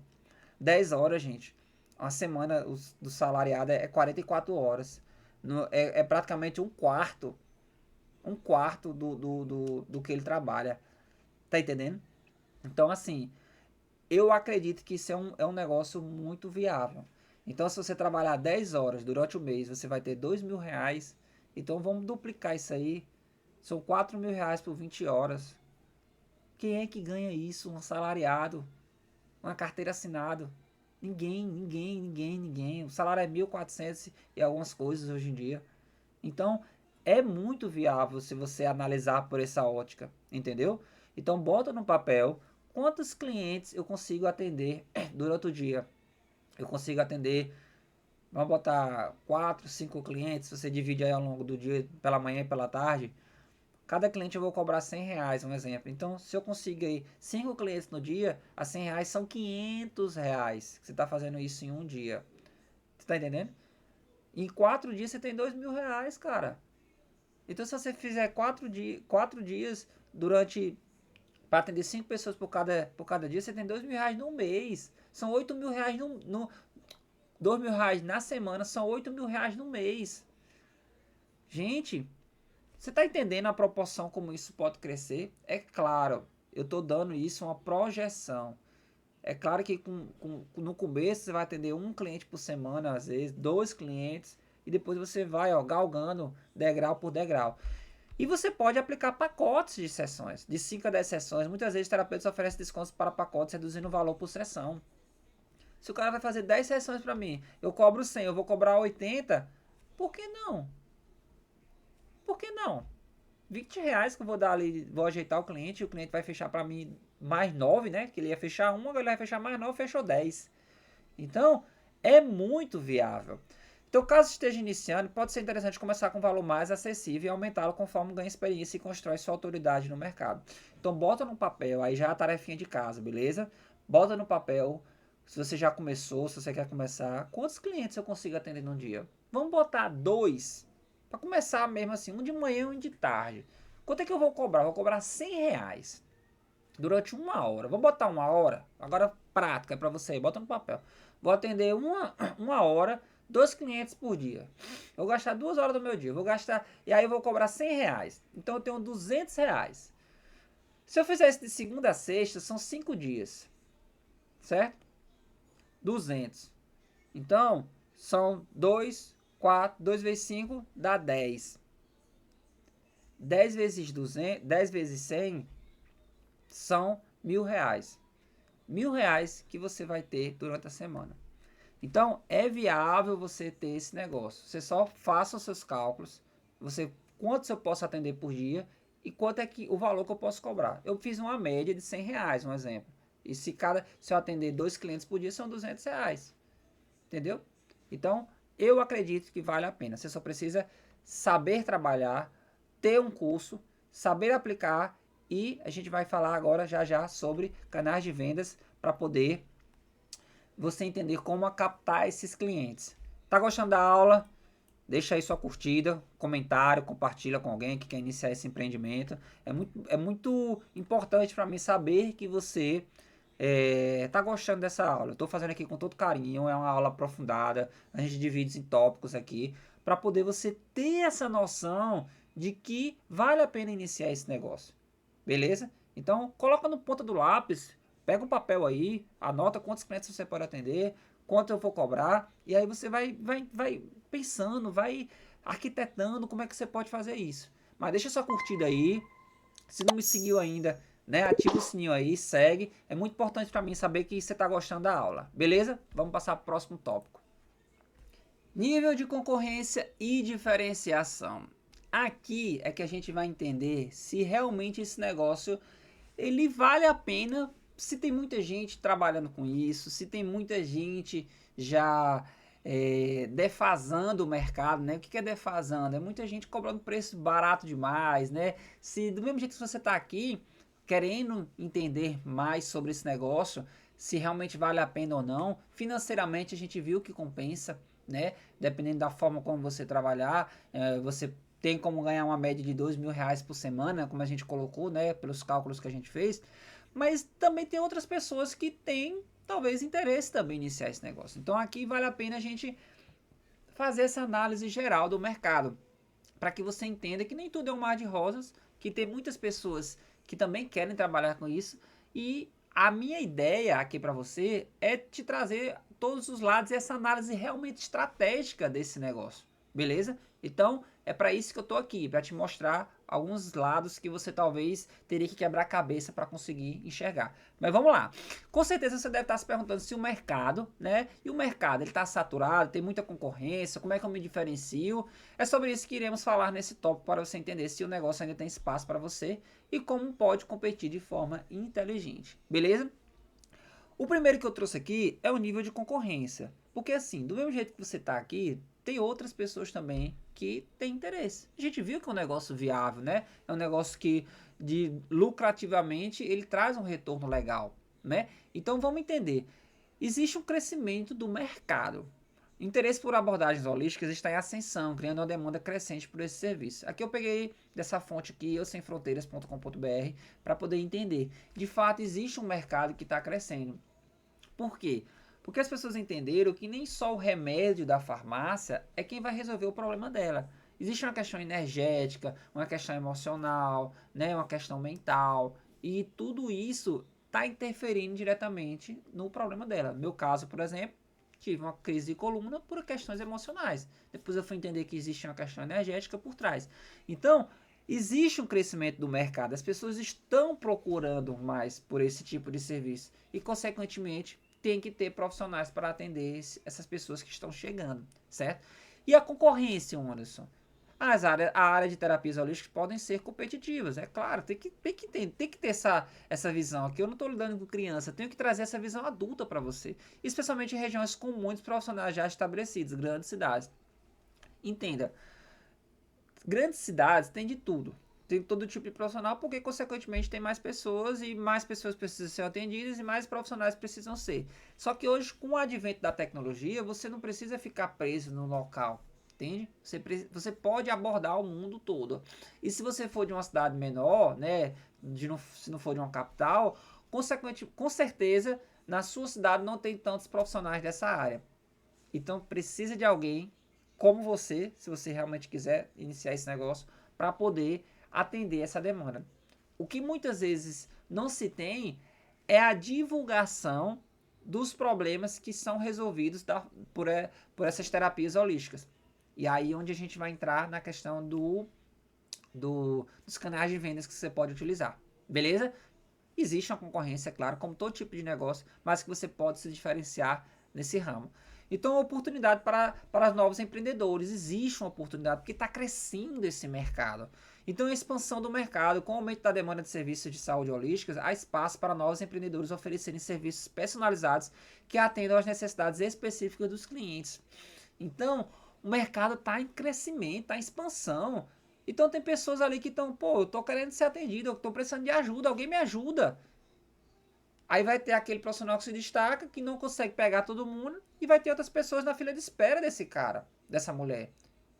10 horas, gente. Uma semana do salariado é 44 horas. É praticamente um quarto. Um quarto do que ele trabalha. Tá entendendo? Então, assim, eu acredito que isso é um negócio muito viável. Então, se você trabalhar 10 horas durante o mês, você vai ter 2.000 reais. Então, vamos duplicar isso aí. São 4.000 reais por 20 horas. Quem é que ganha isso? Um assalariado, uma carteira assinada? Ninguém, ninguém, ninguém, ninguém. O salário é 1.400 e algumas coisas hoje em dia. Então, é muito viável se você analisar por essa ótica, entendeu? Então, bota no papel quantos clientes eu consigo atender durante o dia. Eu consigo atender, vamos botar 4, 5 clientes, você divide aí ao longo do dia, pela manhã e pela tarde. cada cliente eu vou cobrar R$100, um exemplo. Então, se eu conseguir aí 5 clientes no dia, a R$100 são R$500. Você está fazendo isso em um dia. Você está entendendo? Em 4 dias você tem R$2.000, cara. Então, se você fizer 4 dias durante para atender 5 pessoas por cada dia, você tem R$2.000 no mês. São R$8.000 R$2.000 na semana, são R$8.000 no mês. Gente, você está entendendo a proporção como isso pode crescer? É claro, eu estou dando isso uma projeção. É claro que no começo você vai atender um cliente por semana, às vezes, 2 clientes, e depois você vai galgando degrau por degrau. E você pode aplicar pacotes de sessões, de 5 a 10 sessões. Muitas vezes terapeutas oferecem descontos para pacotes, reduzindo o valor por sessão. Se o cara vai fazer 10 sessões para mim, eu cobro 100, eu vou cobrar 80, por que não? Por que não? R$20 que eu vou dar ali, vou ajeitar o cliente vai fechar para mim mais 9, né? Que ele ia fechar 1, agora ele vai fechar mais 9, fechou 10. Então, é muito viável. Então, caso esteja iniciando, pode ser interessante começar com um valor mais acessível e aumentá-lo conforme ganha experiência e constrói sua autoridade no mercado. Então, bota no papel, aí já é a tarefinha de casa, beleza? Bota no papel, se você já começou, se você quer começar, quantos clientes eu consigo atender num dia? Vamos botar 2, para começar mesmo assim, um de manhã e um de tarde. Quanto é que eu vou cobrar? Vou cobrar R$100 durante 1 hora. Vou botar 1 hora, agora prática é para você, bota no papel. Vou atender uma hora, 2 clientes por dia. Eu vou gastar 2 horas do meu dia. Vou gastar. E aí eu vou cobrar R$100. Então eu tenho R$200. Se eu fizer isso de segunda a sexta, são 5 dias. Certo? 200. Então, são 2, 4, 2 vezes 5 dá 10. 10 vezes 200, 10 vezes 100 são R$1.000. R$1.000 que você vai ter durante a semana. Então, é viável você ter esse negócio. Você só faça os seus cálculos. Quantos eu posso atender por dia e quanto é que o valor que eu posso cobrar. Eu fiz uma média de R$100, um exemplo. E se eu atender 2 clientes por dia, são R$200. Entendeu? Então, eu acredito que vale a pena. Você só precisa saber trabalhar, ter um curso, saber aplicar, e a gente vai falar agora já sobre canais de vendas para poder você entender como captar esses clientes. Tá gostando da aula? Deixa aí sua curtida, comentário, compartilha com alguém que quer iniciar esse empreendimento. É muito importante para mim saber que você tá gostando dessa aula. Eu tô fazendo aqui com todo carinho, é uma aula aprofundada, a gente divide em tópicos aqui, para poder você ter essa noção de que vale a pena iniciar esse negócio. Beleza? Então, coloca no ponta do lápis, pega um papel aí, anota quantos clientes você pode atender, quanto eu vou cobrar, e aí você vai pensando, vai arquitetando como é que você pode fazer isso. Mas deixa sua curtida aí, se não me seguiu ainda, né, ativa o sininho aí, segue, é muito importante para mim saber que você está gostando da aula, beleza? Vamos passar para o próximo tópico. Nível de concorrência e diferenciação. Aqui é que a gente vai entender se realmente esse negócio ele vale a pena, se tem muita gente trabalhando com isso, se tem muita gente já defasando o mercado, né? O que é defasando? É muita gente cobrando preço barato demais, né? Se do mesmo jeito que você está aqui querendo entender mais sobre esse negócio, se realmente vale a pena ou não, financeiramente a gente viu que compensa, né? Dependendo da forma como você trabalhar, você tem como ganhar uma média de R$2.000 por semana, como a gente colocou, né? Pelos cálculos que a gente fez. Mas também tem outras pessoas que têm, talvez, interesse também em iniciar esse negócio. Então aqui vale a pena a gente fazer essa análise geral do mercado, para que você entenda que nem tudo é um mar de rosas, que tem muitas pessoas que também querem trabalhar com isso, e a minha ideia aqui para você é te trazer todos os lados e essa análise realmente estratégica desse negócio, beleza? Então é para isso que eu tô aqui, para te mostrar alguns lados que você talvez teria que quebrar a cabeça para conseguir enxergar. Mas vamos lá. Com certeza você deve estar se perguntando se o mercado, né? E o mercado, ele está saturado, tem muita concorrência, como é que eu me diferencio? É sobre isso que iremos falar nesse tópico para você entender se o negócio ainda tem espaço para você e como pode competir de forma inteligente. Beleza? O primeiro que eu trouxe aqui é o nível de concorrência. Porque assim, do mesmo jeito que você está aqui, tem outras pessoas também que têm interesse. A gente viu que é um negócio viável, né? É um negócio que, lucrativamente, ele traz um retorno legal, né? Então, vamos entender. Existe um crescimento do mercado. O interesse por abordagens holísticas está em ascensão, criando uma demanda crescente por esse serviço. Aqui eu peguei dessa fonte aqui, eusemfronteiras.com.br, para poder entender. De fato, existe um mercado que está crescendo. Por quê? Porque as pessoas entenderam que nem só o remédio da farmácia é quem vai resolver o problema dela. Existe uma questão energética, uma questão emocional, né, uma questão mental, e tudo isso está interferindo diretamente no problema dela. No meu caso, por exemplo, tive uma crise de coluna por questões emocionais. Depois eu fui entender que existe uma questão energética por trás. Então, existe um crescimento do mercado. As pessoas estão procurando mais por esse tipo de serviço. E, consequentemente, tem que ter profissionais para atender essas pessoas que estão chegando, certo? E a concorrência, Anderson? A área de terapias holísticas podem ser competitivas, é claro, tem que ter essa visão aqui. Eu não estou lidando com criança, eu tenho que trazer essa visão adulta para você, especialmente em regiões com muitos profissionais já estabelecidos, grandes cidades. Entenda, grandes cidades têm de tudo. Tem todo tipo de profissional, porque consequentemente tem mais pessoas e mais pessoas precisam ser atendidas e mais profissionais precisam ser. Só que hoje, com o advento da tecnologia, você não precisa ficar preso no local, entende? Você pode abordar o mundo todo. E se você for de uma cidade menor, né, se não for de uma capital, com certeza na sua cidade não tem tantos profissionais dessa área. Então precisa de alguém como você, se você realmente quiser iniciar esse negócio, para poder atender essa demanda. O que muitas vezes não se tem é a divulgação dos problemas que são resolvidos por essas terapias holísticas. E aí onde a gente vai entrar na questão dos canais de vendas que você pode utilizar. Beleza? Existe uma concorrência, é claro, como todo tipo de negócio, mas que você pode se diferenciar nesse ramo. Então, oportunidade para novos empreendedores. Existe uma oportunidade, porque está crescendo esse mercado. Então, a expansão do mercado, com o aumento da demanda de serviços de saúde holísticas, há espaço para novos empreendedores oferecerem serviços personalizados que atendam às necessidades específicas dos clientes. Então, o mercado está em crescimento, está em expansão. Então, tem pessoas ali que estão, eu estou querendo ser atendido, eu estou precisando de ajuda, alguém me ajuda. Aí vai ter aquele profissional que se destaca, que não consegue pegar todo mundo, e vai ter outras pessoas na fila de espera desse cara, dessa mulher.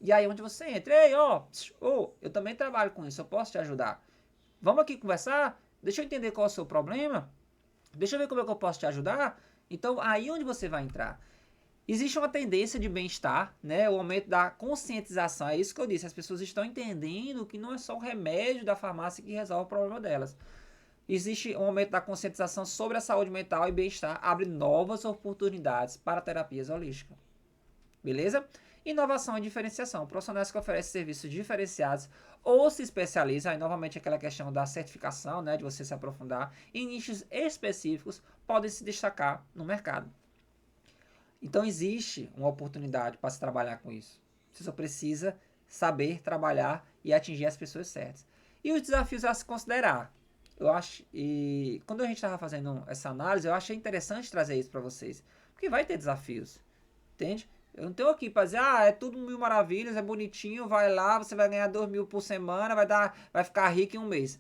E aí onde você entra, ei, eu também trabalho com isso, eu posso te ajudar. Vamos aqui conversar? Deixa eu entender qual é o seu problema. Deixa eu ver como é que eu posso te ajudar. Então, aí onde você vai entrar. Existe uma tendência de bem-estar, né? O aumento da conscientização, é isso que eu disse. As pessoas estão entendendo que não é só o remédio da farmácia que resolve o problema delas. Existe um aumento da conscientização sobre a saúde mental e bem-estar, abre novas oportunidades para terapias holísticas. Beleza? Inovação e diferenciação. Profissionais que oferecem serviços diferenciados ou se especializam, aí novamente aquela questão da certificação, né, de você se aprofundar em nichos específicos, podem se destacar no mercado. Então existe uma oportunidade para se trabalhar com isso. Você só precisa saber trabalhar e atingir as pessoas certas. E os desafios a se considerar. Eu acho, e quando a gente estava fazendo essa análise, eu achei interessante trazer isso para vocês. Porque vai ter desafios, entende? Eu não estou aqui para dizer, é tudo mil maravilhas, é bonitinho, vai lá, você vai ganhar 2.000 por semana, vai ficar rico em um mês.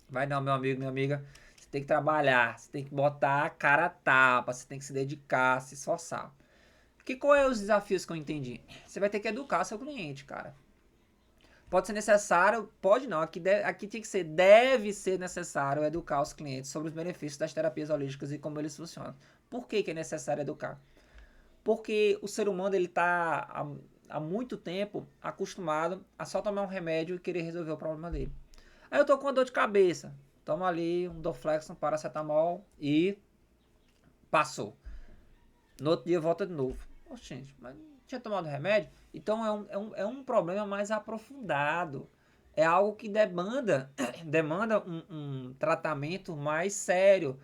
Vai não, meu amigo, minha amiga. Você tem que trabalhar, você tem que botar a cara a tapa, você tem que se dedicar, se esforçar. Qual é os desafios que eu entendi? Você vai ter que educar seu cliente, cara. Pode ser necessário, pode não, aqui tinha que ser, deve ser necessário educar os clientes sobre os benefícios das terapias holísticas e como eles funcionam. Por que é necessário educar? Porque o ser humano ele está há muito tempo acostumado a só tomar um remédio e querer resolver o problema dele. Aí eu tô com uma dor de cabeça, tomo ali um Dorflex, um paracetamol e passou. No outro dia volta de novo. Poxa, gente, mas não tinha tomado remédio? Então é um problema mais aprofundado. É algo que demanda um tratamento mais sério.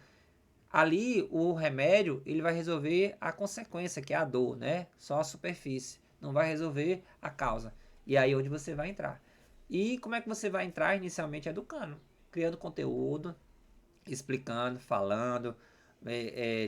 Ali o remédio ele vai resolver a consequência, que é a dor, né? Só a superfície. Não vai resolver a causa. E aí é onde você vai entrar. E como é que você vai entrar? Inicialmente educando, criando conteúdo, explicando, falando,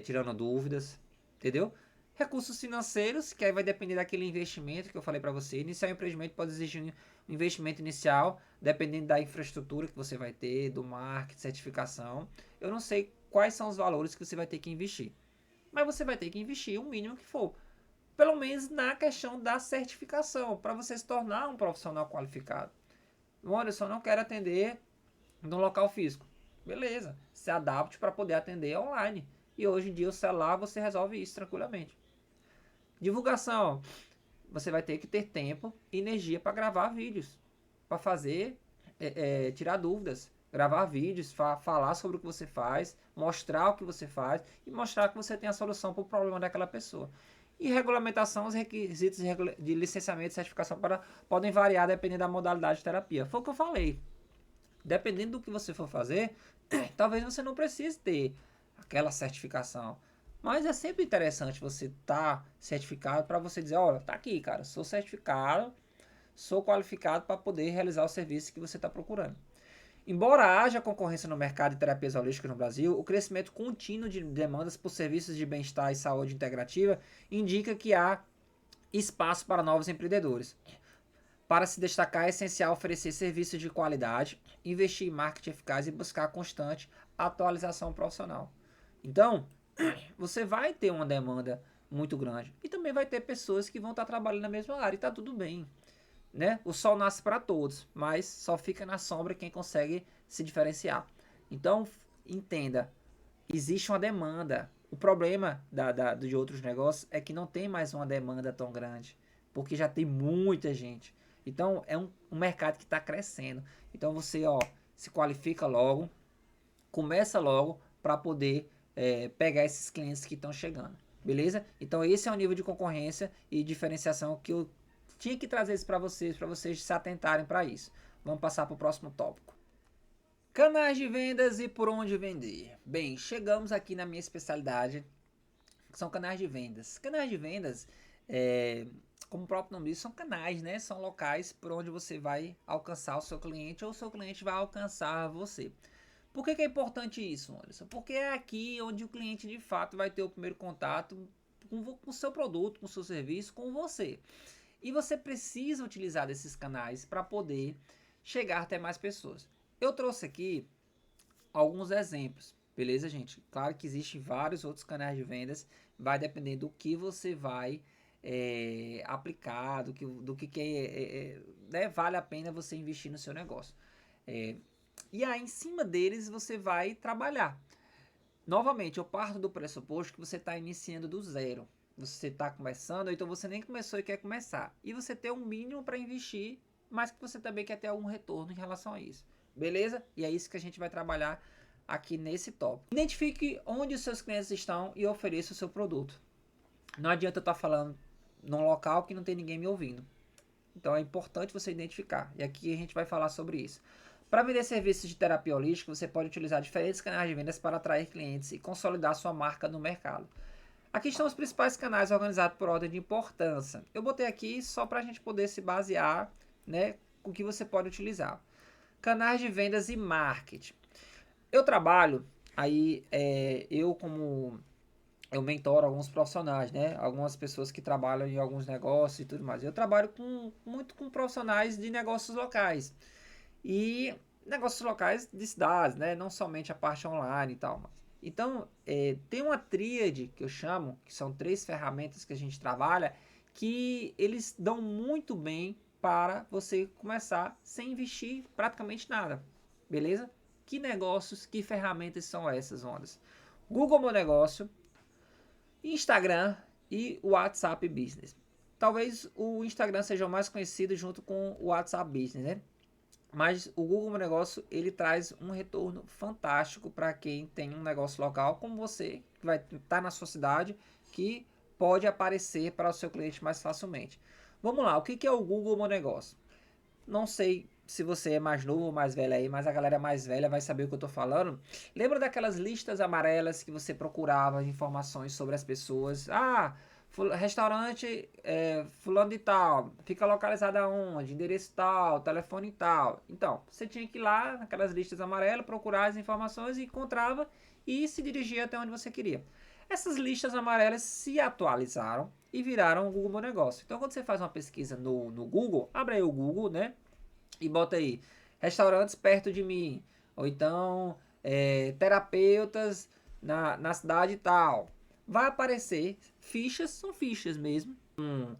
tirando dúvidas, entendeu? Recursos financeiros, que aí vai depender daquele investimento que eu falei para você. Iniciar um empreendimento pode exigir um investimento inicial, dependendo da infraestrutura que você vai ter, do marketing, certificação. Eu não sei quais são os valores que você vai ter que investir, mas você vai ter que investir o mínimo que for. Pelo menos na questão da certificação, para você se tornar um profissional qualificado. Olha, eu só não quero atender no local físico. Beleza, se adapte para poder atender online. E hoje em dia o celular você resolve isso tranquilamente. Divulgação. Você vai ter que ter tempo e energia para gravar vídeos. Para fazer, tirar dúvidas. Gravar vídeos, falar sobre o que você faz, mostrar o que você faz e mostrar que você tem a solução para o problema daquela pessoa. E regulamentação, os requisitos de licenciamento e certificação podem variar dependendo da modalidade de terapia. Foi o que eu falei. Dependendo do que você for fazer, talvez você não precise ter aquela certificação. Mas é sempre interessante você estar certificado para você dizer, olha, tá aqui, cara, sou certificado, sou qualificado para poder realizar o serviço que você está procurando. Embora haja concorrência no mercado de terapias holísticas no Brasil, o crescimento contínuo de demandas por serviços de bem-estar e saúde integrativa indica que há espaço para novos empreendedores. Para se destacar, é essencial oferecer serviços de qualidade, investir em marketing eficaz e buscar constante atualização profissional. Então, você vai ter uma demanda muito grande. E também vai ter pessoas que vão estar trabalhando na mesma área e está tudo bem. Né? O sol nasce para todos, mas só fica na sombra quem consegue se diferenciar. Então, entenda, existe uma demanda. O problema de outros negócios é que não tem mais uma demanda tão grande, porque já tem muita gente. Então, é um mercado que está crescendo. Então, você se qualifica logo, começa logo para poder pegar esses clientes que estão chegando. Beleza? Então, esse é o nível de concorrência e diferenciação que eu tinha que trazer isso para vocês se atentarem para isso. Vamos passar para o próximo tópico. Canais de vendas e por onde vender. Bem, chegamos aqui na minha especialidade, que são canais de vendas. Canais de vendas, como o próprio nome diz, são canais, né? São locais por onde você vai alcançar o seu cliente ou o seu cliente vai alcançar você. Por que é importante isso, Anderson? Porque é aqui onde o cliente de fato vai ter o primeiro contato com o seu produto, com o seu serviço, com você. E você precisa utilizar desses canais para poder chegar até mais pessoas. Eu trouxe aqui alguns exemplos, beleza, gente? Claro que existem vários outros canais de vendas, vai depender do que você vai aplicar, do que né, vale a pena você investir no seu negócio. E aí, em cima deles, você vai trabalhar. Novamente, eu parto do pressuposto que você está iniciando do zero. Você está começando, ou então você nem começou e quer começar. E você tem um mínimo para investir, mas que você também quer ter algum retorno em relação a isso. Beleza? E é isso que a gente vai trabalhar aqui nesse tópico. Identifique onde os seus clientes estão e ofereça o seu produto. Não adianta eu estar falando num local que não tem ninguém me ouvindo. Então é importante você identificar. E aqui a gente vai falar sobre isso. Para vender serviços de terapia holística, você pode utilizar diferentes canais de vendas para atrair clientes e consolidar sua marca no mercado. Aqui estão os principais canais organizados por ordem de importância. Eu botei aqui só para a gente poder se basear, né, com o que você pode utilizar. Canais de vendas e marketing. Eu trabalho, aí eu mentoro alguns profissionais, né? Algumas pessoas que trabalham em alguns negócios e tudo mais. Eu trabalho muito com profissionais de negócios locais. E negócios locais de cidades, né? Não somente a parte online e tal. Então, tem uma tríade que eu chamo, que são 3 ferramentas que a gente trabalha, que eles dão muito bem para você começar sem investir praticamente nada. Beleza? Que negócios, que ferramentas são essas, ondas? Google Meu Negócio, Instagram e o WhatsApp Business. Talvez o Instagram seja o mais conhecido junto com o WhatsApp Business, né? Mas o Google Meu Negócio, ele traz um retorno fantástico para quem tem um negócio local, como você, que vai estar na sua cidade, que pode aparecer para o seu cliente mais facilmente. Vamos lá, o que é o Google Meu Negócio? Não sei se você é mais novo ou mais velho aí, mas a galera mais velha vai saber o que eu estou falando. Lembra daquelas listas amarelas que você procurava informações sobre as pessoas? Restaurante fulano de tal, fica localizado aonde, endereço tal, telefone tal. Então, você tinha que ir lá naquelas listas amarelas, procurar as informações e encontrava e se dirigia até onde você queria. Essas listas amarelas se atualizaram e viraram o Google Meu Negócio. Então, quando você faz uma pesquisa no Google, abre aí o Google, né? E bota aí, restaurantes perto de mim. Ou então, terapeutas na cidade tal. Vai aparecer fichas, são fichas mesmo.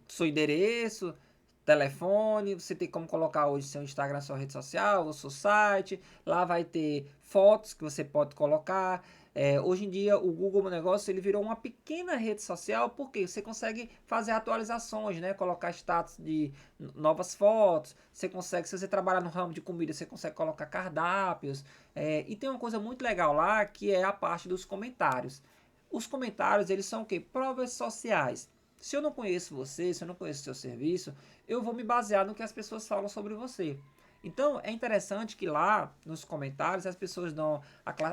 Seu endereço, telefone, você tem como colocar hoje seu Instagram, sua rede social, o seu site. Lá vai ter fotos que você pode colocar. Hoje em dia o Google Meu Negócio ele virou uma pequena rede social porque você consegue fazer atualizações, né? Colocar status de novas fotos. Você consegue, se você trabalhar no ramo de comida, você consegue colocar cardápios. E tem uma coisa muito legal lá que é a parte dos comentários. Os comentários eles são o quê? Provas sociais. Se eu não conheço você, se eu não conheço o seu serviço, eu vou me basear no que as pessoas falam sobre você. Então é interessante que lá nos comentários as pessoas dão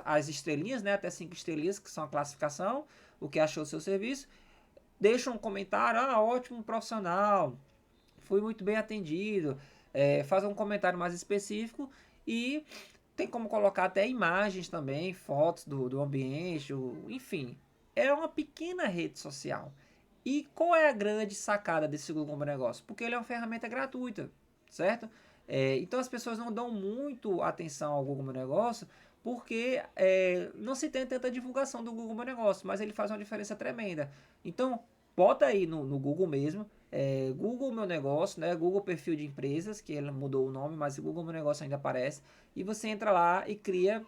as estrelinhas, né, até 5 estrelinhas, que são a classificação, o que achou do seu serviço, deixam um comentário, ótimo profissional, fui muito bem atendido, faz um comentário mais específico e tem como colocar até imagens também, fotos do ambiente, enfim, é uma pequena rede social. E qual é a grande sacada desse Google Meu Negócio? Porque ele é uma ferramenta gratuita, certo? Então as pessoas não dão muito atenção ao Google Meu Negócio porque não se tem tanta divulgação do Google Meu Negócio, mas ele faz uma diferença tremenda. Então bota aí no Google mesmo, Google Meu Negócio, né? Google Perfil de Empresas, que ele mudou o nome, mas o Google Meu Negócio ainda aparece, e você entra lá e cria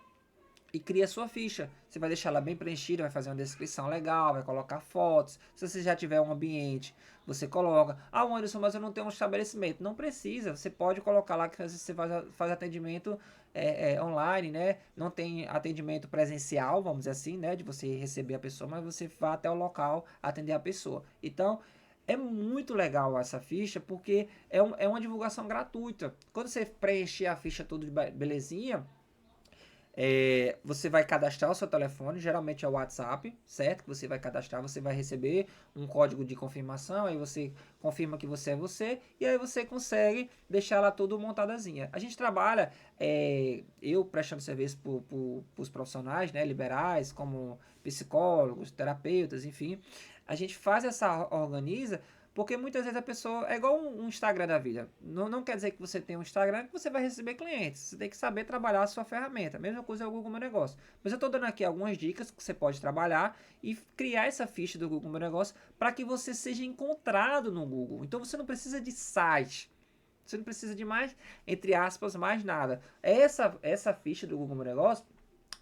a sua ficha. Você vai deixar ela bem preenchida, vai fazer uma descrição legal, vai colocar fotos. Se você já tiver um ambiente, você coloca. Anderson, mas eu não tenho um estabelecimento. Não precisa, você pode colocar lá que você faz atendimento online, né? Não tem atendimento presencial, vamos dizer assim, né? De você receber a pessoa, mas você vai até o local atender a pessoa. Então, é muito legal essa ficha porque é uma divulgação gratuita. Quando você preencher a ficha toda de belezinha, você vai cadastrar o seu telefone, geralmente é o WhatsApp, certo? Que você vai cadastrar, você vai receber um código de confirmação, aí você confirma que você é você, e aí você consegue deixar ela tudo montadazinha. A gente trabalha, eu prestando serviço para os profissionais, né, liberais, como psicólogos, terapeutas, enfim. A gente faz organiza, porque muitas vezes a pessoa é igual um Instagram da vida. Não quer dizer que você tem um Instagram que você vai receber clientes. Você tem que saber trabalhar a sua ferramenta. A mesma coisa é o Google Meu Negócio. Mas eu estou dando aqui algumas dicas que você pode trabalhar e criar essa ficha do Google Meu Negócio para que você seja encontrado no Google. Então você não precisa de site. Você não precisa de mais, entre aspas, mais nada. Essa ficha do Google Meu Negócio,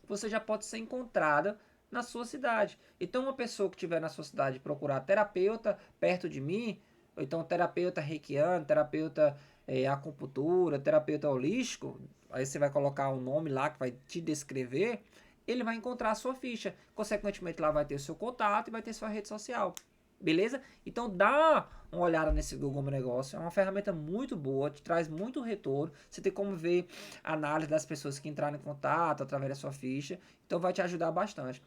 você já pode ser encontrada na sua cidade. Então, uma pessoa que estiver na sua cidade procurar terapeuta perto de mim, ou então terapeuta reikiano, terapeuta acupuntura, terapeuta holístico, aí você vai colocar um nome lá que vai te descrever, ele vai encontrar a sua ficha. Consequentemente, lá vai ter o seu contato e vai ter sua rede social. Beleza? Então dá uma olhada nesse Google Meu Negócio. É uma ferramenta muito boa, te traz muito retorno. Você tem como ver a análise das pessoas que entraram em contato através da sua ficha. Então vai te ajudar bastante.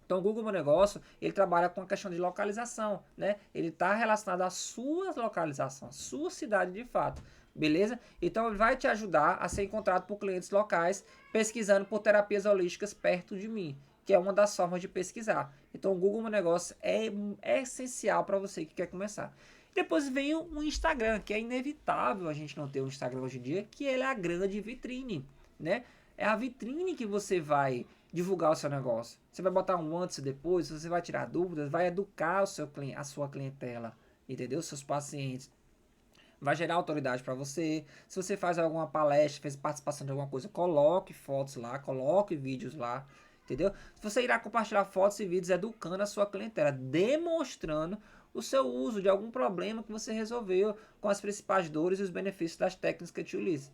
Então o Google Meu Negócio, ele trabalha com a questão de localização, né? Ele está relacionado à sua localização, à sua cidade de fato, beleza? Então ele vai te ajudar a ser encontrado por clientes locais, pesquisando por terapias holísticas perto de mim, que é uma das formas de pesquisar. Então o Google Meu Negócio é essencial para você que quer começar. Depois vem o Instagram, que é inevitável a gente não ter um Instagram hoje em dia, que ele é a grande vitrine, né? É a vitrine que você vai divulgar o seu negócio. Você vai botar um antes e depois, você vai tirar dúvidas, vai educar a sua clientela, entendeu? Seus pacientes. Vai gerar autoridade para você. Se você faz alguma palestra, fez participação de alguma coisa, coloque fotos lá, coloque vídeos lá, entendeu? Você irá compartilhar fotos e vídeos educando a sua clientela, demonstrando o seu uso de algum problema que você resolveu com as principais dores e os benefícios das técnicas que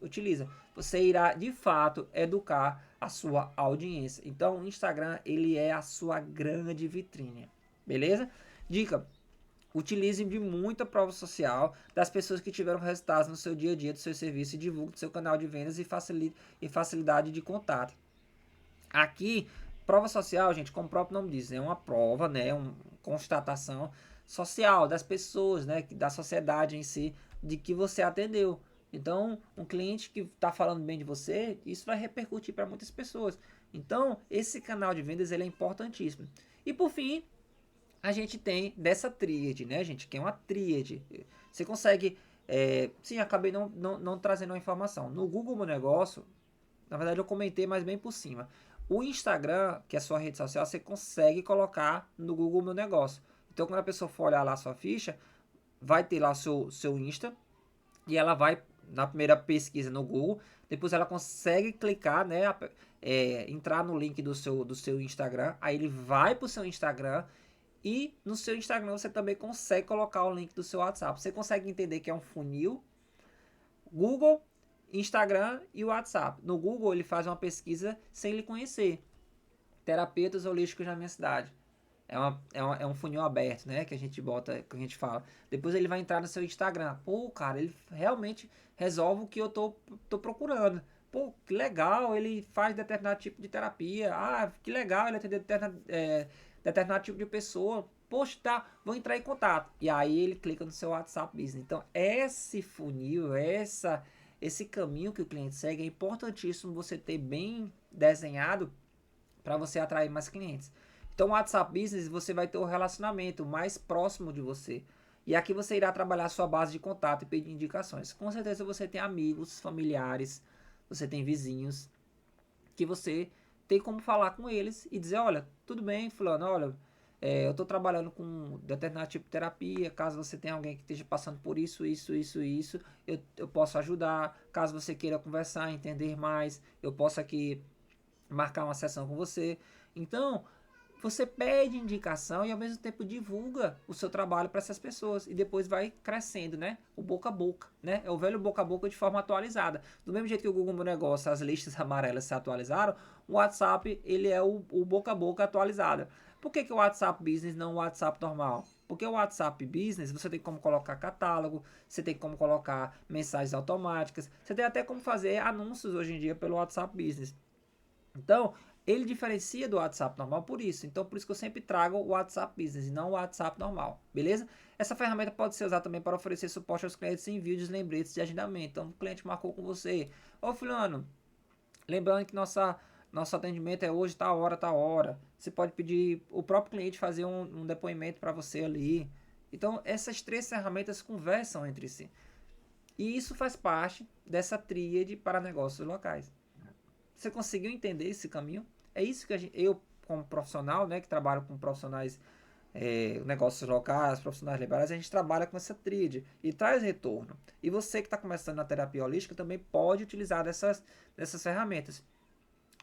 utiliza. Você irá, de fato, educar a sua audiência. Então, o Instagram, ele é a sua grande vitrine. Beleza? Dica: utilize de muita prova social das pessoas que tiveram resultados no seu dia a dia do seu serviço e divulgue do seu canal de vendas e facilidade de contato. Aqui, prova social, gente, como o próprio nome diz, é uma prova, né, uma constatação social das pessoas, né, da sociedade em si, de que você atendeu. Então, um cliente que está falando bem de você, isso vai repercutir para muitas pessoas. Então, esse canal de vendas ele é importantíssimo. E por fim, a gente tem dessa tríade, né, gente? Que é uma tríade. Você consegue... sim, acabei não trazendo a informação. No Google Meu Negócio, na verdade eu comentei, mas bem por cima. O Instagram, que é a sua rede social, você consegue colocar no Google Meu Negócio. Então, quando a pessoa for olhar lá a sua ficha, vai ter lá o seu Insta, e ela vai na primeira pesquisa no Google, depois ela consegue clicar, né, entrar no link do seu Instagram, aí ele vai para o seu Instagram, e no seu Instagram você também consegue colocar o link do seu WhatsApp. Você consegue entender que é um funil Google, Instagram e WhatsApp. No Google ele faz uma pesquisa sem lhe conhecer. Terapeutas holísticos na minha cidade. É um funil aberto, né? Que a gente bota, que a gente fala. Depois ele vai entrar no seu Instagram. Pô, cara, ele realmente resolve o que eu tô procurando. Pô, que legal, ele faz determinado tipo de terapia. Ah, que legal, ele atende determinado tipo de pessoa. Poxa, tá, vou entrar em contato. E aí ele clica no seu WhatsApp Business. Então, esse funil, esse caminho que o cliente segue, é importantíssimo você ter bem desenhado para você atrair mais clientes. Então, o WhatsApp Business, você vai ter o relacionamento mais próximo de você. E aqui você irá trabalhar a sua base de contato e pedir indicações. Com certeza você tem amigos, familiares, você tem vizinhos, que você tem como falar com eles e dizer, olha, tudo bem, fulano, olha, eu estou trabalhando com determinado tipo de terapia, caso você tenha alguém que esteja passando por isso, eu posso ajudar. Caso você queira conversar, entender mais, eu posso aqui marcar uma sessão com você. Então, você pede indicação e ao mesmo tempo divulga o seu trabalho para essas pessoas e depois vai crescendo, né? O boca a boca, né? É o velho boca a boca de forma atualizada. Do mesmo jeito que o Google Meu Negócio, as listas amarelas se atualizaram, o WhatsApp, ele é o boca a boca atualizado. Por que o WhatsApp Business não o WhatsApp normal? Porque o WhatsApp Business, você tem como colocar catálogo, você tem como colocar mensagens automáticas, você tem até como fazer anúncios hoje em dia pelo WhatsApp Business. Então, ele diferencia do WhatsApp normal por isso. Então, por isso que eu sempre trago o WhatsApp Business e não o WhatsApp normal, beleza? Essa ferramenta pode ser usada também para oferecer suporte aos clientes em vídeos, lembretes de agendamento. Então, o cliente marcou com você. Ô, fulano, lembrando que nosso atendimento é hoje, tá hora, tá hora. Você pode pedir o próprio cliente fazer um depoimento para você ali. Então, essas três ferramentas conversam entre si. E isso faz parte dessa tríade para negócios locais. Você conseguiu entender esse caminho? É isso que eu, como profissional, né, que trabalho com profissionais, negócios locais, profissionais liberais, a gente trabalha com essa tríade e traz retorno. E você que está começando na terapia holística também pode utilizar dessas ferramentas.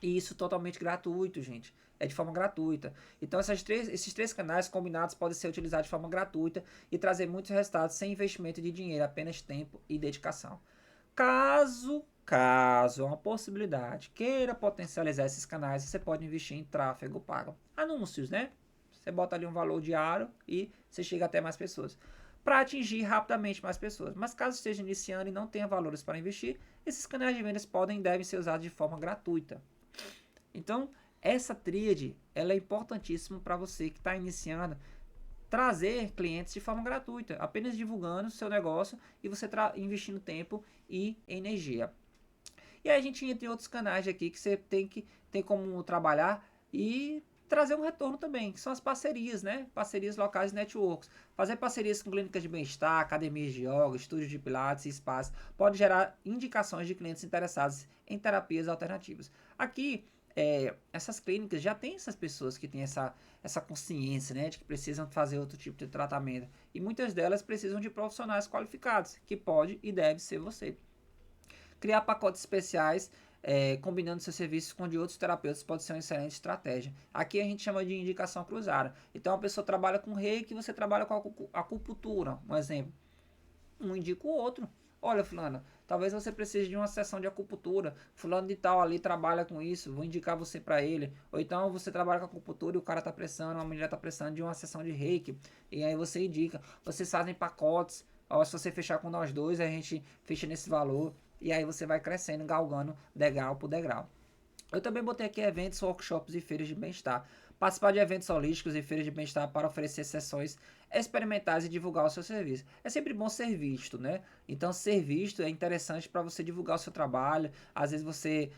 E isso totalmente gratuito, gente. É de forma gratuita. Então esses três canais combinados podem ser utilizados de forma gratuita e trazer muitos resultados sem investimento de dinheiro, apenas tempo e dedicação. Caso é uma possibilidade, queira potencializar esses canais, você pode investir em tráfego pago. Anúncios, né? Você bota ali um valor diário e você chega até mais pessoas. Para atingir rapidamente mais pessoas. Mas caso esteja iniciando e não tenha valores para investir, esses canais de vendas podem e devem ser usados de forma gratuita. Então, essa tríade, ela é importantíssima para você que está iniciando, trazer clientes de forma gratuita, apenas divulgando o seu negócio e você investindo tempo e energia. E aí a gente entra em outros canais aqui que você tem como trabalhar e trazer um retorno também, que são as parcerias, né? Parcerias locais e networks. Fazer parcerias com clínicas de bem-estar, academias de yoga, estúdios de pilates e spas pode gerar indicações de clientes interessados em terapias alternativas. Aqui, essas clínicas já têm essas pessoas que têm essa consciência, né, de que precisam fazer outro tipo de tratamento. E muitas delas precisam de profissionais qualificados, que pode e deve ser você. Criar pacotes especiais, combinando seus serviços com de outros terapeutas, pode ser uma excelente estratégia. Aqui a gente chama de indicação cruzada. Então a pessoa trabalha com reiki, você trabalha com acupuntura, um exemplo. Um indica o outro. Olha, fulano, talvez você precise de uma sessão de acupuntura. Fulano de tal ali trabalha com isso, vou indicar você para ele. Ou então você trabalha com acupuntura e o cara tá precisando, uma mulher tá precisando de uma sessão de reiki. E aí você indica. Vocês fazem pacotes. Ó, se você fechar com nós dois, a gente fecha nesse valor. E aí você vai crescendo, galgando degrau por degrau. Eu também botei aqui eventos, workshops e feiras de bem-estar. Participar de eventos holísticos e feiras de bem-estar para oferecer sessões experimentais e divulgar o seu serviço. É sempre bom ser visto, né? Então, ser visto é interessante para você divulgar o seu trabalho. Às vezes você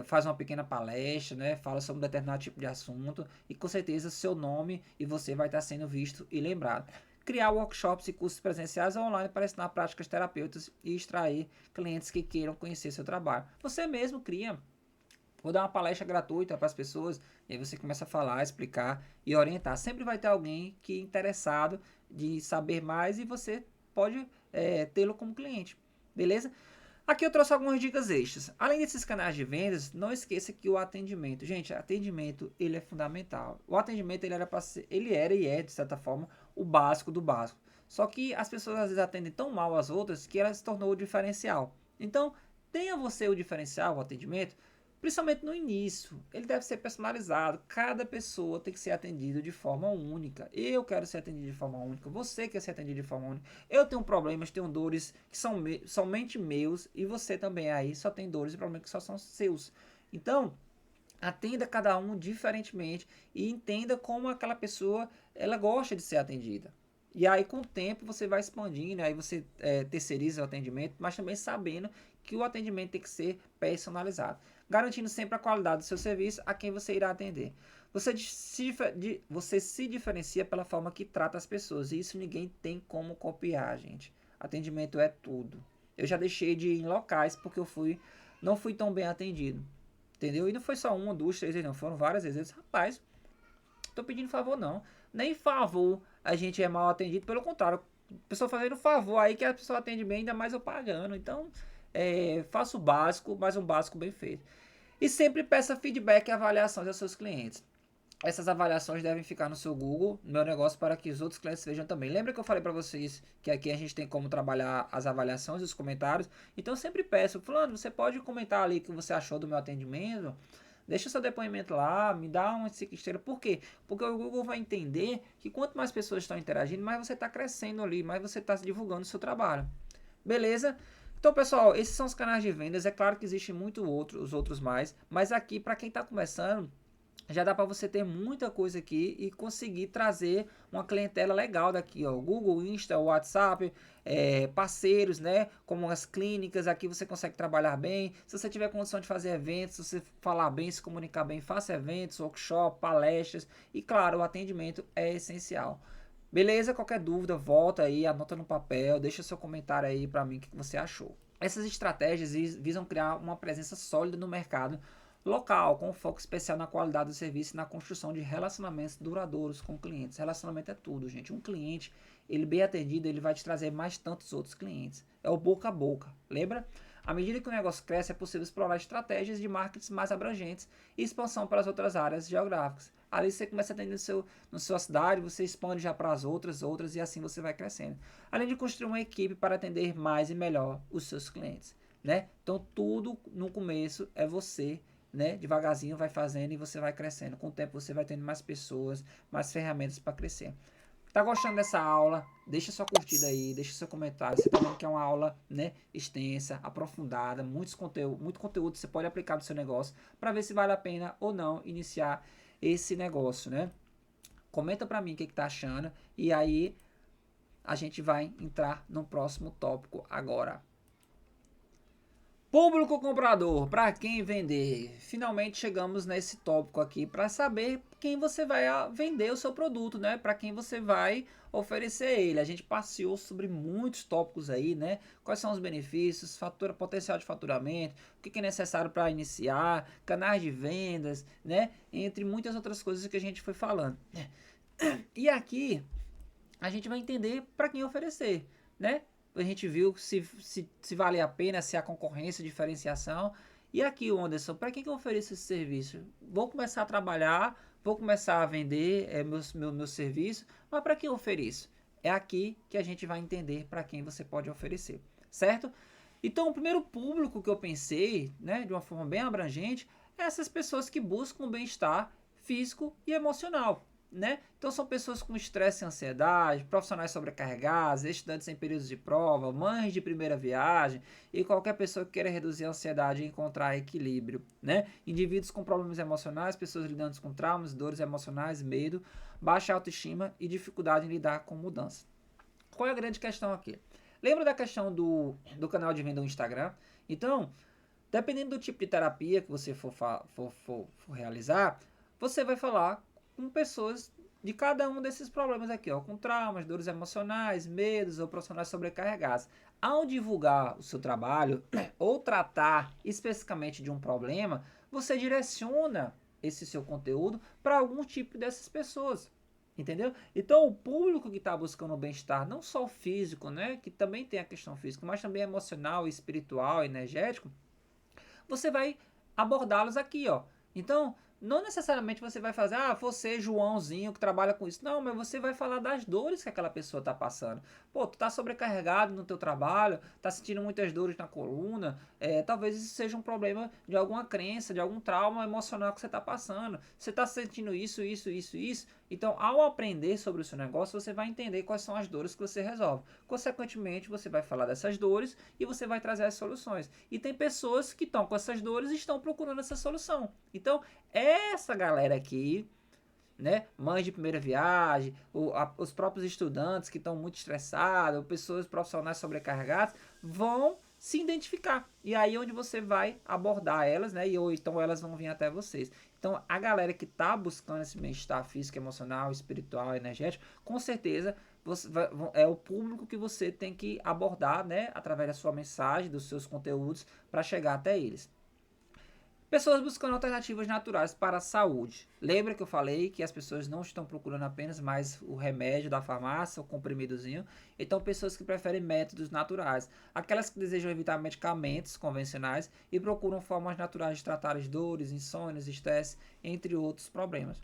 faz uma pequena palestra, né? Fala sobre um determinado tipo de assunto e com certeza seu nome e você vai estar sendo visto e lembrado. Criar workshops e cursos presenciais ou online para ensinar práticas terapêuticas e extrair clientes que queiram conhecer seu trabalho. Você mesmo cria. Vou dar uma palestra gratuita para as pessoas, e aí você começa a falar, explicar e orientar. Sempre vai ter alguém que é interessado de saber mais e você pode tê-lo como cliente, beleza? Aqui eu trouxe algumas dicas extras. Além desses canais de vendas, não esqueça que o atendimento, gente, atendimento ele é fundamental. O atendimento ele era e é de certa forma o básico do básico. Só que as pessoas às vezes atendem tão mal as outras que ela se tornou o diferencial. Então, tenha você o diferencial, o atendimento. Principalmente no início, ele deve ser personalizado. Cada pessoa tem que ser atendida de forma única. Eu quero ser atendido de forma única. Você quer ser atendido de forma única. Eu tenho problemas, tenho dores que são somente meus. E você também aí só tem dores e problemas que só são seus. Então, atenda cada um diferentemente e entenda como aquela pessoa ela gosta de ser atendida. E aí, com o tempo, você vai expandindo, aí você terceiriza o atendimento, mas também sabendo que o atendimento tem que ser personalizado, garantindo sempre a qualidade do seu serviço a quem você irá atender. Você se diferencia pela forma que trata as pessoas, e isso ninguém tem como copiar, gente. Atendimento é tudo. Eu já deixei de ir em locais porque não fui tão bem atendido, entendeu? E não foi só uma, duas, três vezes, não, foram várias vezes. Rapaz, tô pedindo favor não, nem favor a gente é mal atendido, pelo contrário, a pessoa fazendo favor aí que a pessoa atende bem, ainda mais eu pagando. Então, faça o básico, mas um básico bem feito. E sempre peça feedback e avaliações aos seus clientes. Essas avaliações devem ficar no seu Google, no meu negócio, para que os outros clientes vejam também. Lembra que eu falei para vocês que aqui a gente tem como trabalhar as avaliações e os comentários? Então eu sempre peço, fulano, você pode comentar ali o que você achou do meu atendimento? Deixa seu depoimento lá, me dá uma 5 estrelas. Por quê? Porque o Google vai entender que quanto mais pessoas estão interagindo, mais você está crescendo ali, mais você está divulgando o seu trabalho. Beleza? Então, pessoal, esses são os canais de vendas. É claro que existem os outros mais, mas aqui, para quem está começando, já dá para você ter muita coisa aqui e conseguir trazer uma clientela legal daqui, ó. Google, Insta, WhatsApp, parceiros, né? Como as clínicas, aqui você consegue trabalhar bem. Se você tiver condição de fazer eventos, se você falar bem, se comunicar bem, faça eventos, workshop, palestras e, claro, o atendimento é essencial. Beleza? Qualquer dúvida, volta aí, anota no papel, deixa seu comentário aí para mim o que você achou. Essas estratégias visam criar uma presença sólida no mercado local, com foco especial na qualidade do serviço e na construção de relacionamentos duradouros com clientes. Relacionamento é tudo, gente. Um cliente, ele bem atendido, ele vai te trazer mais tantos outros clientes. É o boca a boca, lembra? À medida que o negócio cresce, é possível explorar estratégias de marketing mais abrangentes e expansão para as outras áreas geográficas. Ali você começa a atender na sua cidade, você expande já para as outras e assim você vai crescendo. Além de construir uma equipe para atender mais e melhor os seus clientes, né? Então tudo no começo é você, né? Devagarzinho vai fazendo e você vai crescendo. Com o tempo você vai tendo mais pessoas, mais ferramentas para crescer. Tá gostando dessa aula? Deixa sua curtida aí, deixa seu comentário. Você tá vendo que é uma aula, né, extensa, aprofundada, muito conteúdo você pode aplicar no seu negócio para ver se vale a pena ou não iniciar esse negócio, né? Comenta para mim o que tá achando e aí a gente vai entrar no próximo tópico agora. Público comprador, para quem vender? Finalmente chegamos nesse tópico aqui para saber quem você vai vender o seu produto, né? Para quem você vai oferecer ele. A gente passeou sobre muitos tópicos aí, né? Quais são os benefícios, potencial de faturamento, o que é necessário para iniciar, canais de vendas, né? Entre muitas outras coisas que a gente foi falando. E aqui a gente vai entender para quem oferecer, né? A gente viu se vale a pena, se há concorrência, diferenciação. E aqui, Anderson, para que eu ofereço esse serviço? Vou começar a trabalhar, vou começar a vender meu serviço, mas para que eu ofereço? É aqui que a gente vai entender para quem você pode oferecer, certo? Então, o primeiro público que eu pensei, né, de uma forma bem abrangente, é essas pessoas que buscam bem-estar físico e emocional. né? Então são pessoas com estresse e ansiedade, profissionais sobrecarregados, estudantes em períodos de prova, mães de primeira viagem e qualquer pessoa que queira reduzir a ansiedade e encontrar equilíbrio, né? Indivíduos com problemas emocionais, pessoas lidando com traumas, dores emocionais, medo, baixa autoestima e dificuldade em lidar com mudança. Qual é a grande questão aqui? Lembra da questão do canal de venda do Instagram? Então, dependendo do tipo de terapia que você for realizar, você vai falar com pessoas de cada um desses problemas aqui, ó, com traumas, dores emocionais, medos ou profissionais sobrecarregados. Ao divulgar o seu trabalho ou tratar especificamente de um problema, você direciona esse seu conteúdo para algum tipo dessas pessoas. Entendeu? Então o público que está buscando o bem-estar, não só o físico, né, que também tem a questão física, mas também emocional, espiritual, energético, você vai abordá-los aqui, ó. Então, não necessariamente você vai fazer, você, Joãozinho, que trabalha com isso. Não, mas você vai falar das dores que aquela pessoa está passando. Pô, tu tá sobrecarregado no teu trabalho, tá sentindo muitas dores na coluna, talvez isso seja um problema de alguma crença, de algum trauma emocional que você está passando. Você está sentindo isso. Então, ao aprender sobre o seu negócio, você vai entender quais são as dores que você resolve. Consequentemente, você vai falar dessas dores e você vai trazer as soluções. E tem pessoas que estão com essas dores e estão procurando essa solução. Então, essa galera aqui, né, mães de primeira viagem, os próprios estudantes que estão muito estressados, pessoas profissionais sobrecarregadas, vão se identificar. E aí onde você vai abordar elas, né, ou então elas vão vir até vocês. Então a galera que está buscando esse bem-estar físico, emocional, espiritual, energético, com certeza é o público que você tem que abordar, né, através da sua mensagem, dos seus conteúdos, para chegar até eles. Pessoas buscando alternativas naturais para a saúde. Lembra que eu falei que as pessoas não estão procurando apenas mais o remédio da farmácia, o comprimidozinho. Então, pessoas que preferem métodos naturais. Aquelas que desejam evitar medicamentos convencionais e procuram formas naturais de tratar as dores, insônias, estresse, entre outros problemas.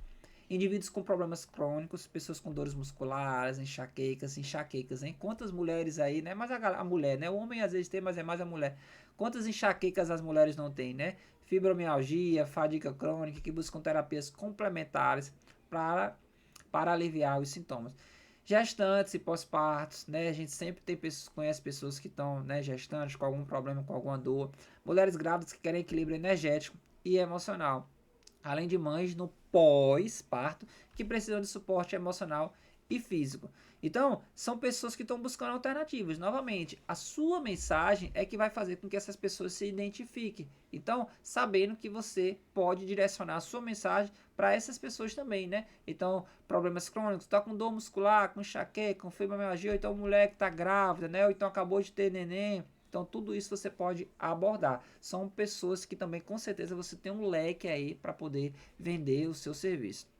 Indivíduos com problemas crônicos, pessoas com dores musculares, enxaquecas, hein? Quantas mulheres aí, né? Mas a mulher, né? O homem às vezes tem, mas é mais a mulher. Quantas enxaquecas as mulheres não têm, né? Fibromialgia, fadiga crônica, que buscam terapias complementares para aliviar os sintomas. Gestantes e pós-partos, né? A gente sempre conhece pessoas que estão, né, gestantes com algum problema, com alguma dor. Mulheres grávidas que querem equilíbrio energético e emocional. Além de mães no pós-parto que precisam de suporte emocional e físico. Então, são pessoas que estão buscando alternativas. Novamente, a sua mensagem é que vai fazer com que essas pessoas se identifiquem. Então, sabendo que você pode direcionar a sua mensagem para essas pessoas também, né? Então, problemas crônicos, está com dor muscular, com enxaqueca, com fibromialgia, ou então mulher que está grávida, né? Ou então acabou de ter neném. Então, tudo isso você pode abordar. São pessoas que também, com certeza, você tem um leque aí para poder vender o seu serviço.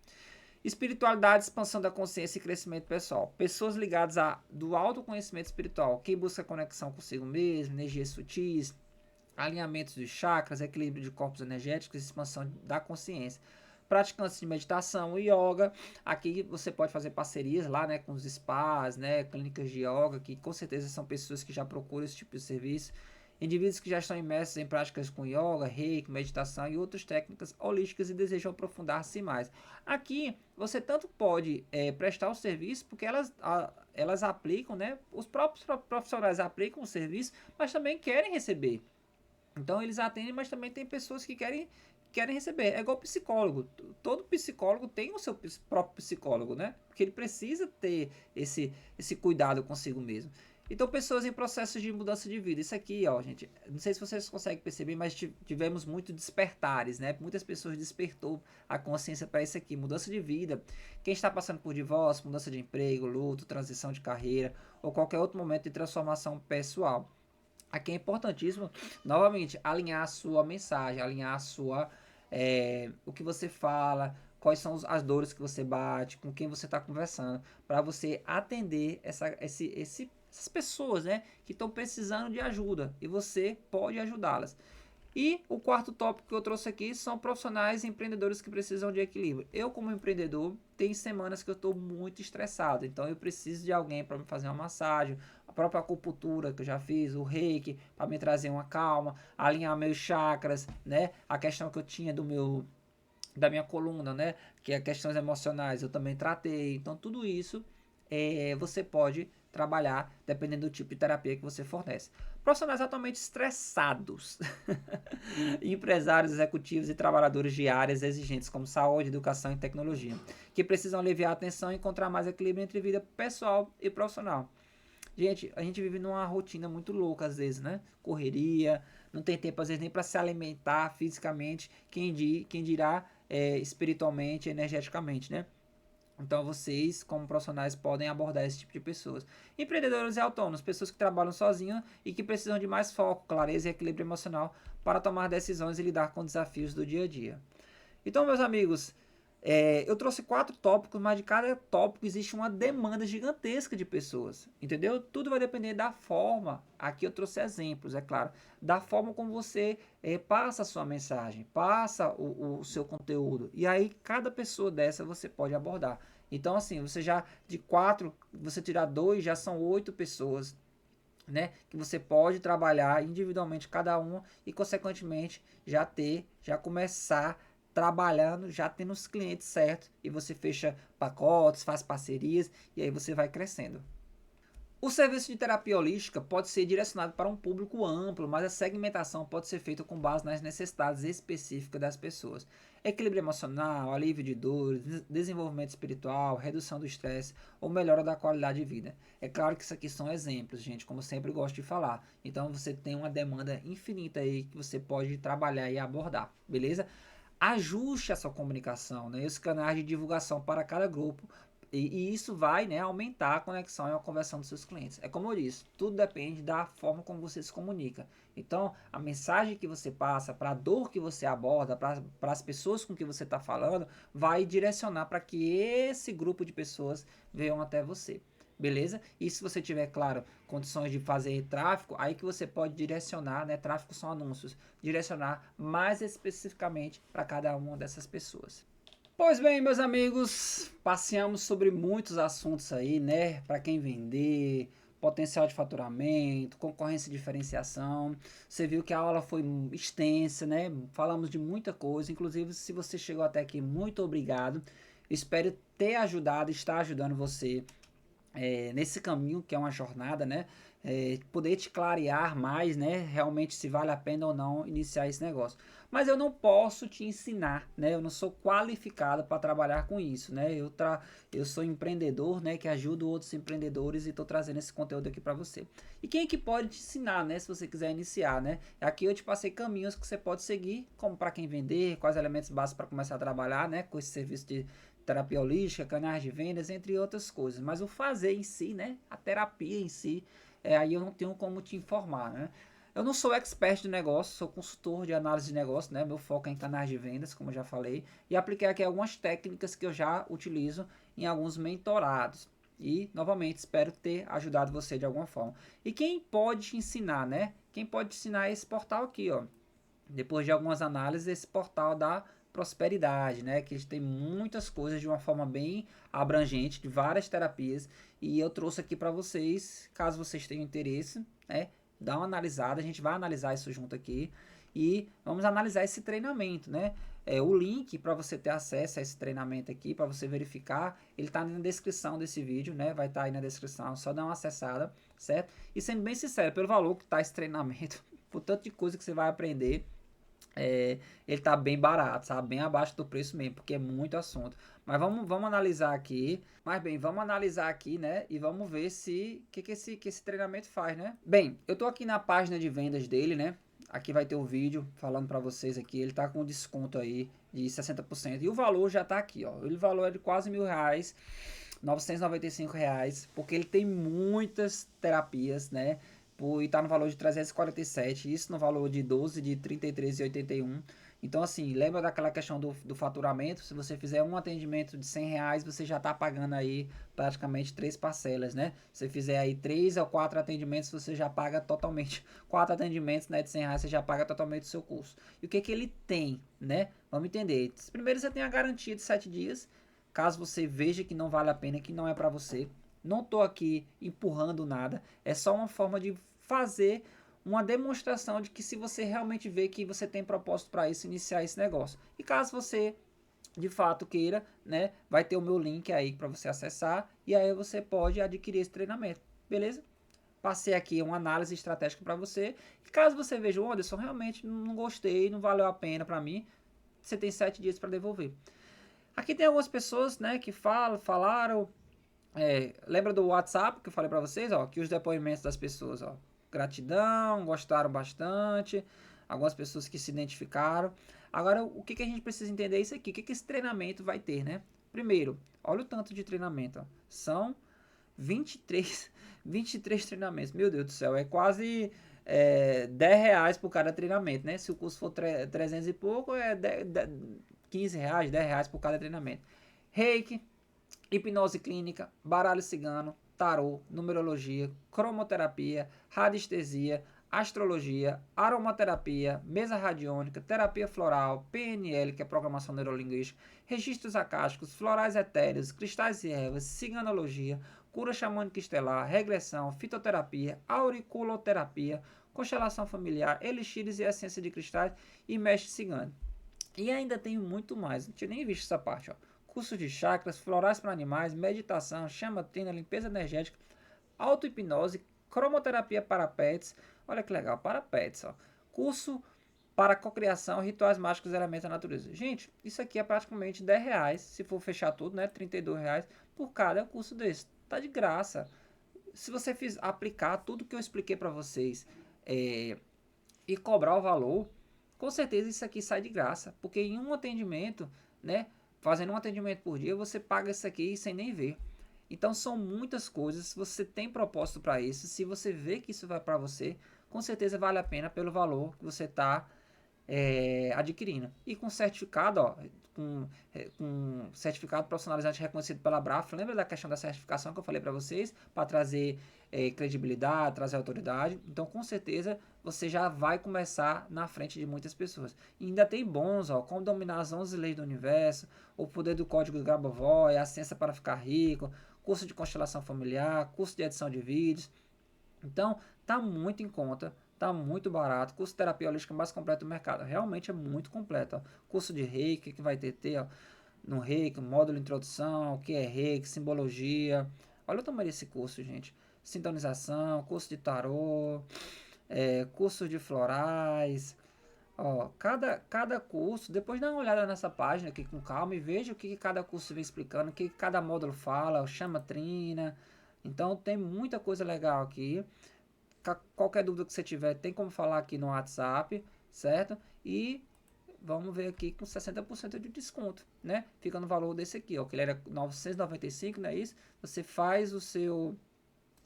Espiritualidade, expansão da consciência e crescimento pessoal. Pessoas ligadas do autoconhecimento espiritual. Quem busca conexão consigo mesmo, energias sutis, alinhamentos dos chakras, equilíbrio de corpos energéticos e expansão da consciência. Praticantes de meditação e yoga. Aqui você pode fazer parcerias lá, né, com os spas, né, clínicas de yoga, que com certeza são pessoas que já procuram esse tipo de serviço. Indivíduos que já estão imersos em práticas com yoga, reiki, meditação e outras técnicas holísticas e desejam aprofundar-se mais. Aqui você tanto pode prestar o serviço, porque elas aplicam, né? Os próprios profissionais aplicam o serviço, mas também querem receber. Então eles atendem, mas também tem pessoas que querem receber. É igual psicólogo. Todo psicólogo tem o seu próprio psicólogo, né? Porque ele precisa ter esse cuidado consigo mesmo. Então, pessoas em processos de mudança de vida. Isso aqui, ó, gente, não sei se vocês conseguem perceber, mas tivemos muito despertares, né? Muitas pessoas despertou a consciência para isso aqui. Mudança de vida. Quem está passando por divórcio, mudança de emprego, luto, transição de carreira ou qualquer outro momento de transformação pessoal. Aqui é importantíssimo, novamente, alinhar a sua mensagem, alinhar a sua, o que você fala, quais são as dores que você bate, com quem você está conversando, para você atender essas pessoas, né, que estão precisando de ajuda e você pode ajudá-las. E o quarto tópico que eu trouxe aqui são profissionais e empreendedores que precisam de equilíbrio. Eu, como empreendedor, tem semanas que eu estou muito estressado, então eu preciso de alguém para me fazer uma massagem, a própria acupuntura que eu já fiz, o reiki, para me trazer uma calma, alinhar meus chakras, né? A questão que eu tinha do meu da minha coluna, né? Que é questões emocionais, eu também tratei. Então, tudo isso você pode trabalhar dependendo do tipo de terapia que você fornece. Profissionais altamente estressados, empresários, executivos e trabalhadores de áreas exigentes como saúde, educação e tecnologia, que precisam aliviar a tensão e encontrar mais equilíbrio entre vida pessoal e profissional. Gente, a gente vive numa rotina muito louca às vezes, né? Correria, não tem tempo às vezes nem para se alimentar fisicamente, quem dirá espiritualmente, energeticamente, né? Então vocês, como profissionais, podem abordar esse tipo de pessoas. Empreendedores e autônomos, pessoas que trabalham sozinhas e que precisam de mais foco, clareza e equilíbrio emocional para tomar decisões e lidar com desafios do dia a dia. Então, meus amigos, eu trouxe 4 tópicos, mas de cada tópico existe uma demanda gigantesca de pessoas, entendeu? Tudo vai depender da forma, aqui eu trouxe exemplos, é claro, da forma como você passa a sua mensagem, passa o seu conteúdo, e aí cada pessoa dessa você pode abordar. Então, assim, você já, de 4, você tirar 2, já são 8 pessoas, né, que você pode trabalhar individualmente cada uma e consequentemente já começar trabalhando, já tendo os clientes certos e você fecha pacotes, faz parcerias e aí você vai crescendo. O serviço de terapia holística pode ser direcionado para um público amplo, mas a segmentação pode ser feita com base nas necessidades específicas das pessoas. Equilíbrio emocional, alívio de dores, desenvolvimento espiritual, redução do estresse ou melhora da qualidade de vida. É claro que isso aqui são exemplos, gente, como eu sempre gosto de falar. Então você tem uma demanda infinita aí que você pode trabalhar e abordar, beleza? Ajuste a sua comunicação, né, os canais de divulgação para cada grupo e isso vai, né, aumentar a conexão e a conversão dos seus clientes. É como eu disse, tudo depende da forma como você se comunica. Então, a mensagem que você passa, para a dor que você aborda, para as pessoas com que você está falando, vai direcionar para que esse grupo de pessoas venham até você. Beleza? E se você tiver, claro, condições de fazer tráfego, aí que você pode direcionar, né? Tráfego são anúncios, direcionar mais especificamente para cada uma dessas pessoas. Pois bem, meus amigos, passeamos sobre muitos assuntos aí, né? Para quem vender, potencial de faturamento, concorrência e diferenciação. Você viu que a aula foi extensa, né? Falamos de muita coisa. Inclusive, se você chegou até aqui, muito obrigado. Espero ter ajudado, estar ajudando você nesse caminho que é uma jornada, né? Poder te clarear mais, né? Realmente se vale a pena ou não iniciar esse negócio. Mas eu não posso te ensinar, né? Eu não sou qualificado para trabalhar com isso, né? Eu sou empreendedor, né? Que ajudo outros empreendedores e estou trazendo esse conteúdo aqui para você. E quem é que pode te ensinar, né? Se você quiser iniciar, né? Aqui eu te passei caminhos que você pode seguir, como para quem vender, quais elementos básicos para começar a trabalhar, né? Com esse serviço de terapia holística, canais de vendas, entre outras coisas. Mas o fazer em si, né? A terapia em si, aí eu não tenho como te informar, né? Eu não sou expert de negócio, sou consultor de análise de negócio, né? Meu foco é em canais de vendas, como eu já falei, e apliquei aqui algumas técnicas que eu já utilizo em alguns mentorados. E, novamente, espero ter ajudado você de alguma forma. E quem pode te ensinar, né? Quem pode te ensinar é esse portal aqui, ó. Depois de algumas análises, esse portal dá prosperidade, né? Que eles têm muitas coisas de uma forma bem abrangente, de várias terapias, e eu trouxe aqui para vocês, caso vocês tenham interesse, né? Dá uma analisada, a gente vai analisar isso junto aqui e vamos analisar esse treinamento, né? O link para você ter acesso a esse treinamento aqui, para você verificar, ele está na descrição desse vídeo, né? Vai estar aí na descrição, só dá uma acessada, certo? E sendo bem sincero, pelo valor que está esse treinamento, por tanto de coisa que você vai aprender, ele tá bem barato, sabe? Bem abaixo do preço mesmo, porque é muito assunto. Mas vamos analisar aqui. Mas bem, vamos analisar aqui, né? E vamos ver se que esse treinamento faz, né? Bem, eu tô aqui na página de vendas dele, né? Aqui vai ter o vídeo falando para vocês aqui. Ele tá com desconto aí de 60%. E o valor já tá aqui, ó. O valor é de quase R$ 1.000. R$ 995, porque ele tem muitas terapias, né? E tá no valor de 347, isso no valor de 12 de 33,81. Então, assim, lembra daquela questão do faturamento? Se você fizer um atendimento de R$ 100, você já tá pagando aí praticamente 3 parcelas, né? Se você fizer aí 3 ou 4 atendimentos, você já paga totalmente. 4 atendimentos, né, de R$ 100, você já paga totalmente o seu curso. E o que que ele tem, né? Vamos entender. Primeiro, você tem a garantia de 7 dias. Caso você veja que não vale a pena, que não é para você. Não tô aqui empurrando nada. É só uma forma de fazer uma demonstração de que se você realmente vê que você tem propósito para isso, iniciar esse negócio. E caso você de fato queira, né, vai ter o meu link aí para você acessar e aí você pode adquirir esse treinamento, beleza? Passei aqui uma análise estratégica para você. E caso você veja, Anderson, realmente não gostei, não valeu a pena para mim, você tem 7 dias para devolver. Aqui tem algumas pessoas, né, que falaram, lembra do WhatsApp que eu falei para vocês, ó, que os depoimentos das pessoas, ó, gratidão, gostaram bastante, algumas pessoas que se identificaram. Agora, o que a gente precisa entender é isso aqui, o que esse treinamento vai ter, né? Primeiro, olha o tanto de treinamento, ó. São 23 treinamentos, meu Deus do céu, é quase 10 reais por cada treinamento, né? Se o curso for 300 e pouco, é 15 reais, 10 reais por cada treinamento. Reiki, hipnose clínica, baralho cigano, tarô, numerologia, cromoterapia, radiestesia, astrologia, aromaterapia, mesa radiônica, terapia floral, PNL, que é programação neurolinguística, registros acásticos, florais etéreos, cristais e ervas, ciganologia, cura xamânica estelar, regressão, fitoterapia, auriculoterapia, constelação familiar, elixires e essência de cristais e mestre cigano. E ainda tem muito mais, não tinha nem visto essa parte, ó. Cursos de chakras, florais para animais, meditação, chamatrina, limpeza energética, auto-hipnose, cromoterapia para pets. Olha que legal, para pets, ó. Curso para cocriação, rituais mágicos e elementos da natureza. Gente, isso aqui é praticamente 10 reais, se for fechar tudo, né? 32 reais por cada curso desse. Tá de graça. Se você aplicar tudo que eu expliquei para vocês e cobrar o valor, com certeza isso aqui sai de graça. Porque em um atendimento, né? Fazendo um atendimento por dia, você paga isso aqui sem nem ver. Então são muitas coisas. Se você tem propósito para isso, se você vê que isso vai para você, com certeza vale a pena pelo valor que você está adquirindo. E com certificado, ó, com certificado profissionalizante reconhecido pela BRAF, lembra da questão da certificação que eu falei para vocês? Para trazer credibilidade, trazer autoridade. Então, com certeza, você já vai começar na frente de muitas pessoas. E ainda tem bons, ó, como dominar as 11 leis do universo, o poder do código do Grabovoi, a ciência para ficar rico, curso de constelação familiar, curso de edição de vídeos. Então, tá muito em conta, tá muito barato. Curso de terapia holística mais completo do mercado. Realmente é muito completo. Ó. Curso de Reiki que vai ter ó, no Reiki, módulo introdução, o que é Reiki, simbologia. Olha o tamanho desse curso, gente. Sintonização, curso de tarô, curso de florais. Ó, cada curso, depois dá uma olhada nessa página aqui com calma e veja o que cada curso vem explicando, o que cada módulo fala, chama trina. Então tem muita coisa legal aqui. Qualquer dúvida que você tiver, tem como falar aqui no WhatsApp, certo? E vamos ver aqui com 60% de desconto, né? Fica no valor desse aqui, ó, que ele era 995, não é isso? Você faz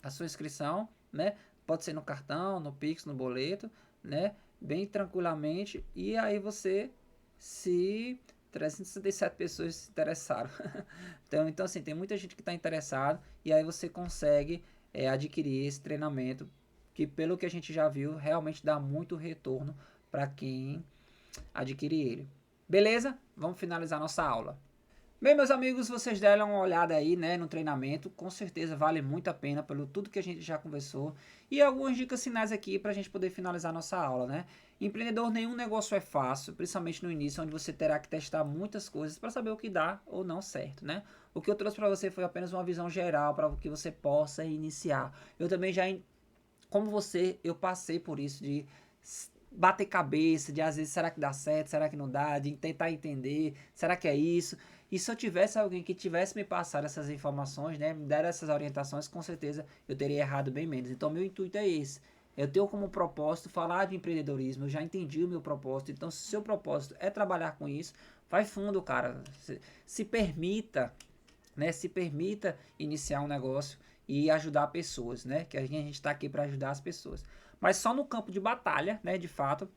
a sua inscrição, né? Pode ser no cartão, no Pix, no boleto, né? Bem tranquilamente. E aí você, se 367 pessoas se interessaram. então, assim, tem muita gente que está interessado. E aí você consegue adquirir esse treinamento que, pelo que a gente já viu, realmente dá muito retorno para quem adquire ele. Beleza? Vamos finalizar nossa aula. Bem, meus amigos, vocês deram uma olhada aí, né, no treinamento, com certeza vale muito a pena pelo tudo que a gente já conversou e algumas dicas finais aqui para a gente poder finalizar nossa aula, né? Empreendedor, nenhum negócio é fácil, principalmente no início, onde você terá que testar muitas coisas para saber o que dá ou não certo, né? O que eu trouxe para você foi apenas uma visão geral para que você possa iniciar. Eu também já, como você, eu passei por isso de bater cabeça, de às vezes, será que dá certo, será que não dá, de tentar entender, será que é isso? E se eu tivesse alguém que tivesse me passado essas informações, né, me dar essas orientações, com certeza eu teria errado bem menos. Então, meu intuito é esse. Eu tenho como propósito falar de empreendedorismo, eu já entendi o meu propósito. Então, se o seu propósito é trabalhar com isso, vai fundo, cara. Se permita, né, se permita iniciar um negócio e ajudar pessoas, né, que a gente está aqui para ajudar as pessoas. Mas só no campo de batalha, né, de fato,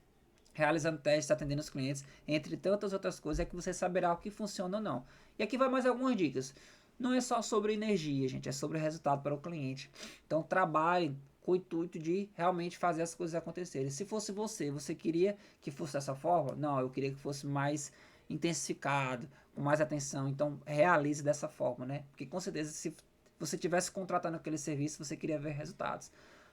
realizando testes, atendendo os clientes, entre tantas outras coisas, é que você saberá o que funciona ou não. E aqui vai mais algumas dicas. Não é só sobre energia, gente, é sobre resultado para o cliente. Então trabalhe com o intuito de realmente fazer as coisas acontecerem. Se fosse você queria que fosse dessa forma? Não, eu queria que fosse mais intensificado, com mais atenção. Então realize dessa forma, né? Porque com certeza se você tivesse contratando aquele serviço, você queria ver resultados.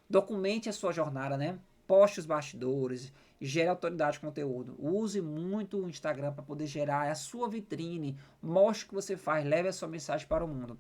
Documente a sua jornada, né? Poste os bastidores, gere autoridade de conteúdo. Use muito o Instagram para poder gerar a sua vitrine. Mostre o que você faz, leve a sua mensagem para o mundo.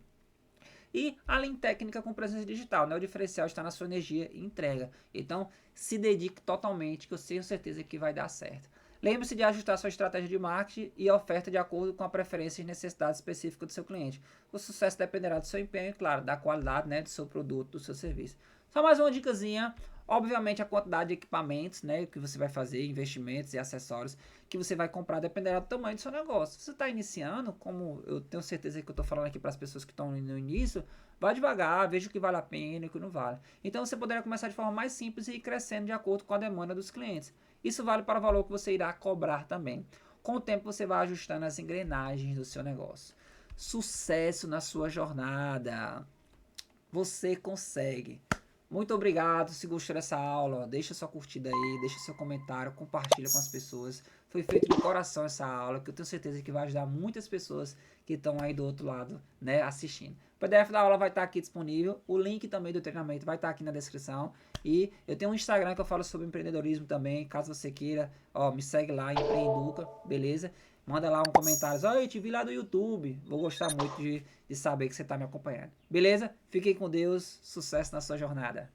E além técnica com presença digital, né? O diferencial está na sua energia e entrega. Então, se dedique totalmente, que eu tenho certeza que vai dar certo. Lembre-se de ajustar sua estratégia de marketing e a oferta de acordo com a preferência e necessidade específica do seu cliente. O sucesso dependerá do seu empenho e, claro, da qualidade, né, do seu produto, do seu serviço. Só mais uma dicasinha. Obviamente, a quantidade de equipamentos, né, que você vai fazer, investimentos e acessórios que você vai comprar dependerá do tamanho do seu negócio. Se você está iniciando, como eu tenho certeza que eu estou falando aqui para as pessoas que estão no início, vá devagar, veja o que vale a pena e o que não vale. Então, você poderá começar de forma mais simples e ir crescendo de acordo com a demanda dos clientes. Isso vale para o valor que você irá cobrar também. Com o tempo, você vai ajustando as engrenagens do seu negócio. Sucesso na sua jornada. Você consegue. Muito obrigado. Se gostou dessa aula, deixa sua curtida aí, deixa seu comentário, compartilha com as pessoas. Foi feito de coração essa aula, que eu tenho certeza que vai ajudar muitas pessoas que estão aí do outro lado, né, assistindo. O PDF da aula vai estar aqui disponível, o link também do treinamento vai estar aqui na descrição. E eu tenho um Instagram que eu falo sobre empreendedorismo também, caso você queira, ó, me segue lá, Empreenduca, beleza? Manda lá um comentário, ó, eu te vi lá do YouTube, vou gostar muito de saber que você está me acompanhando. Beleza? Fiquem com Deus, sucesso na sua jornada.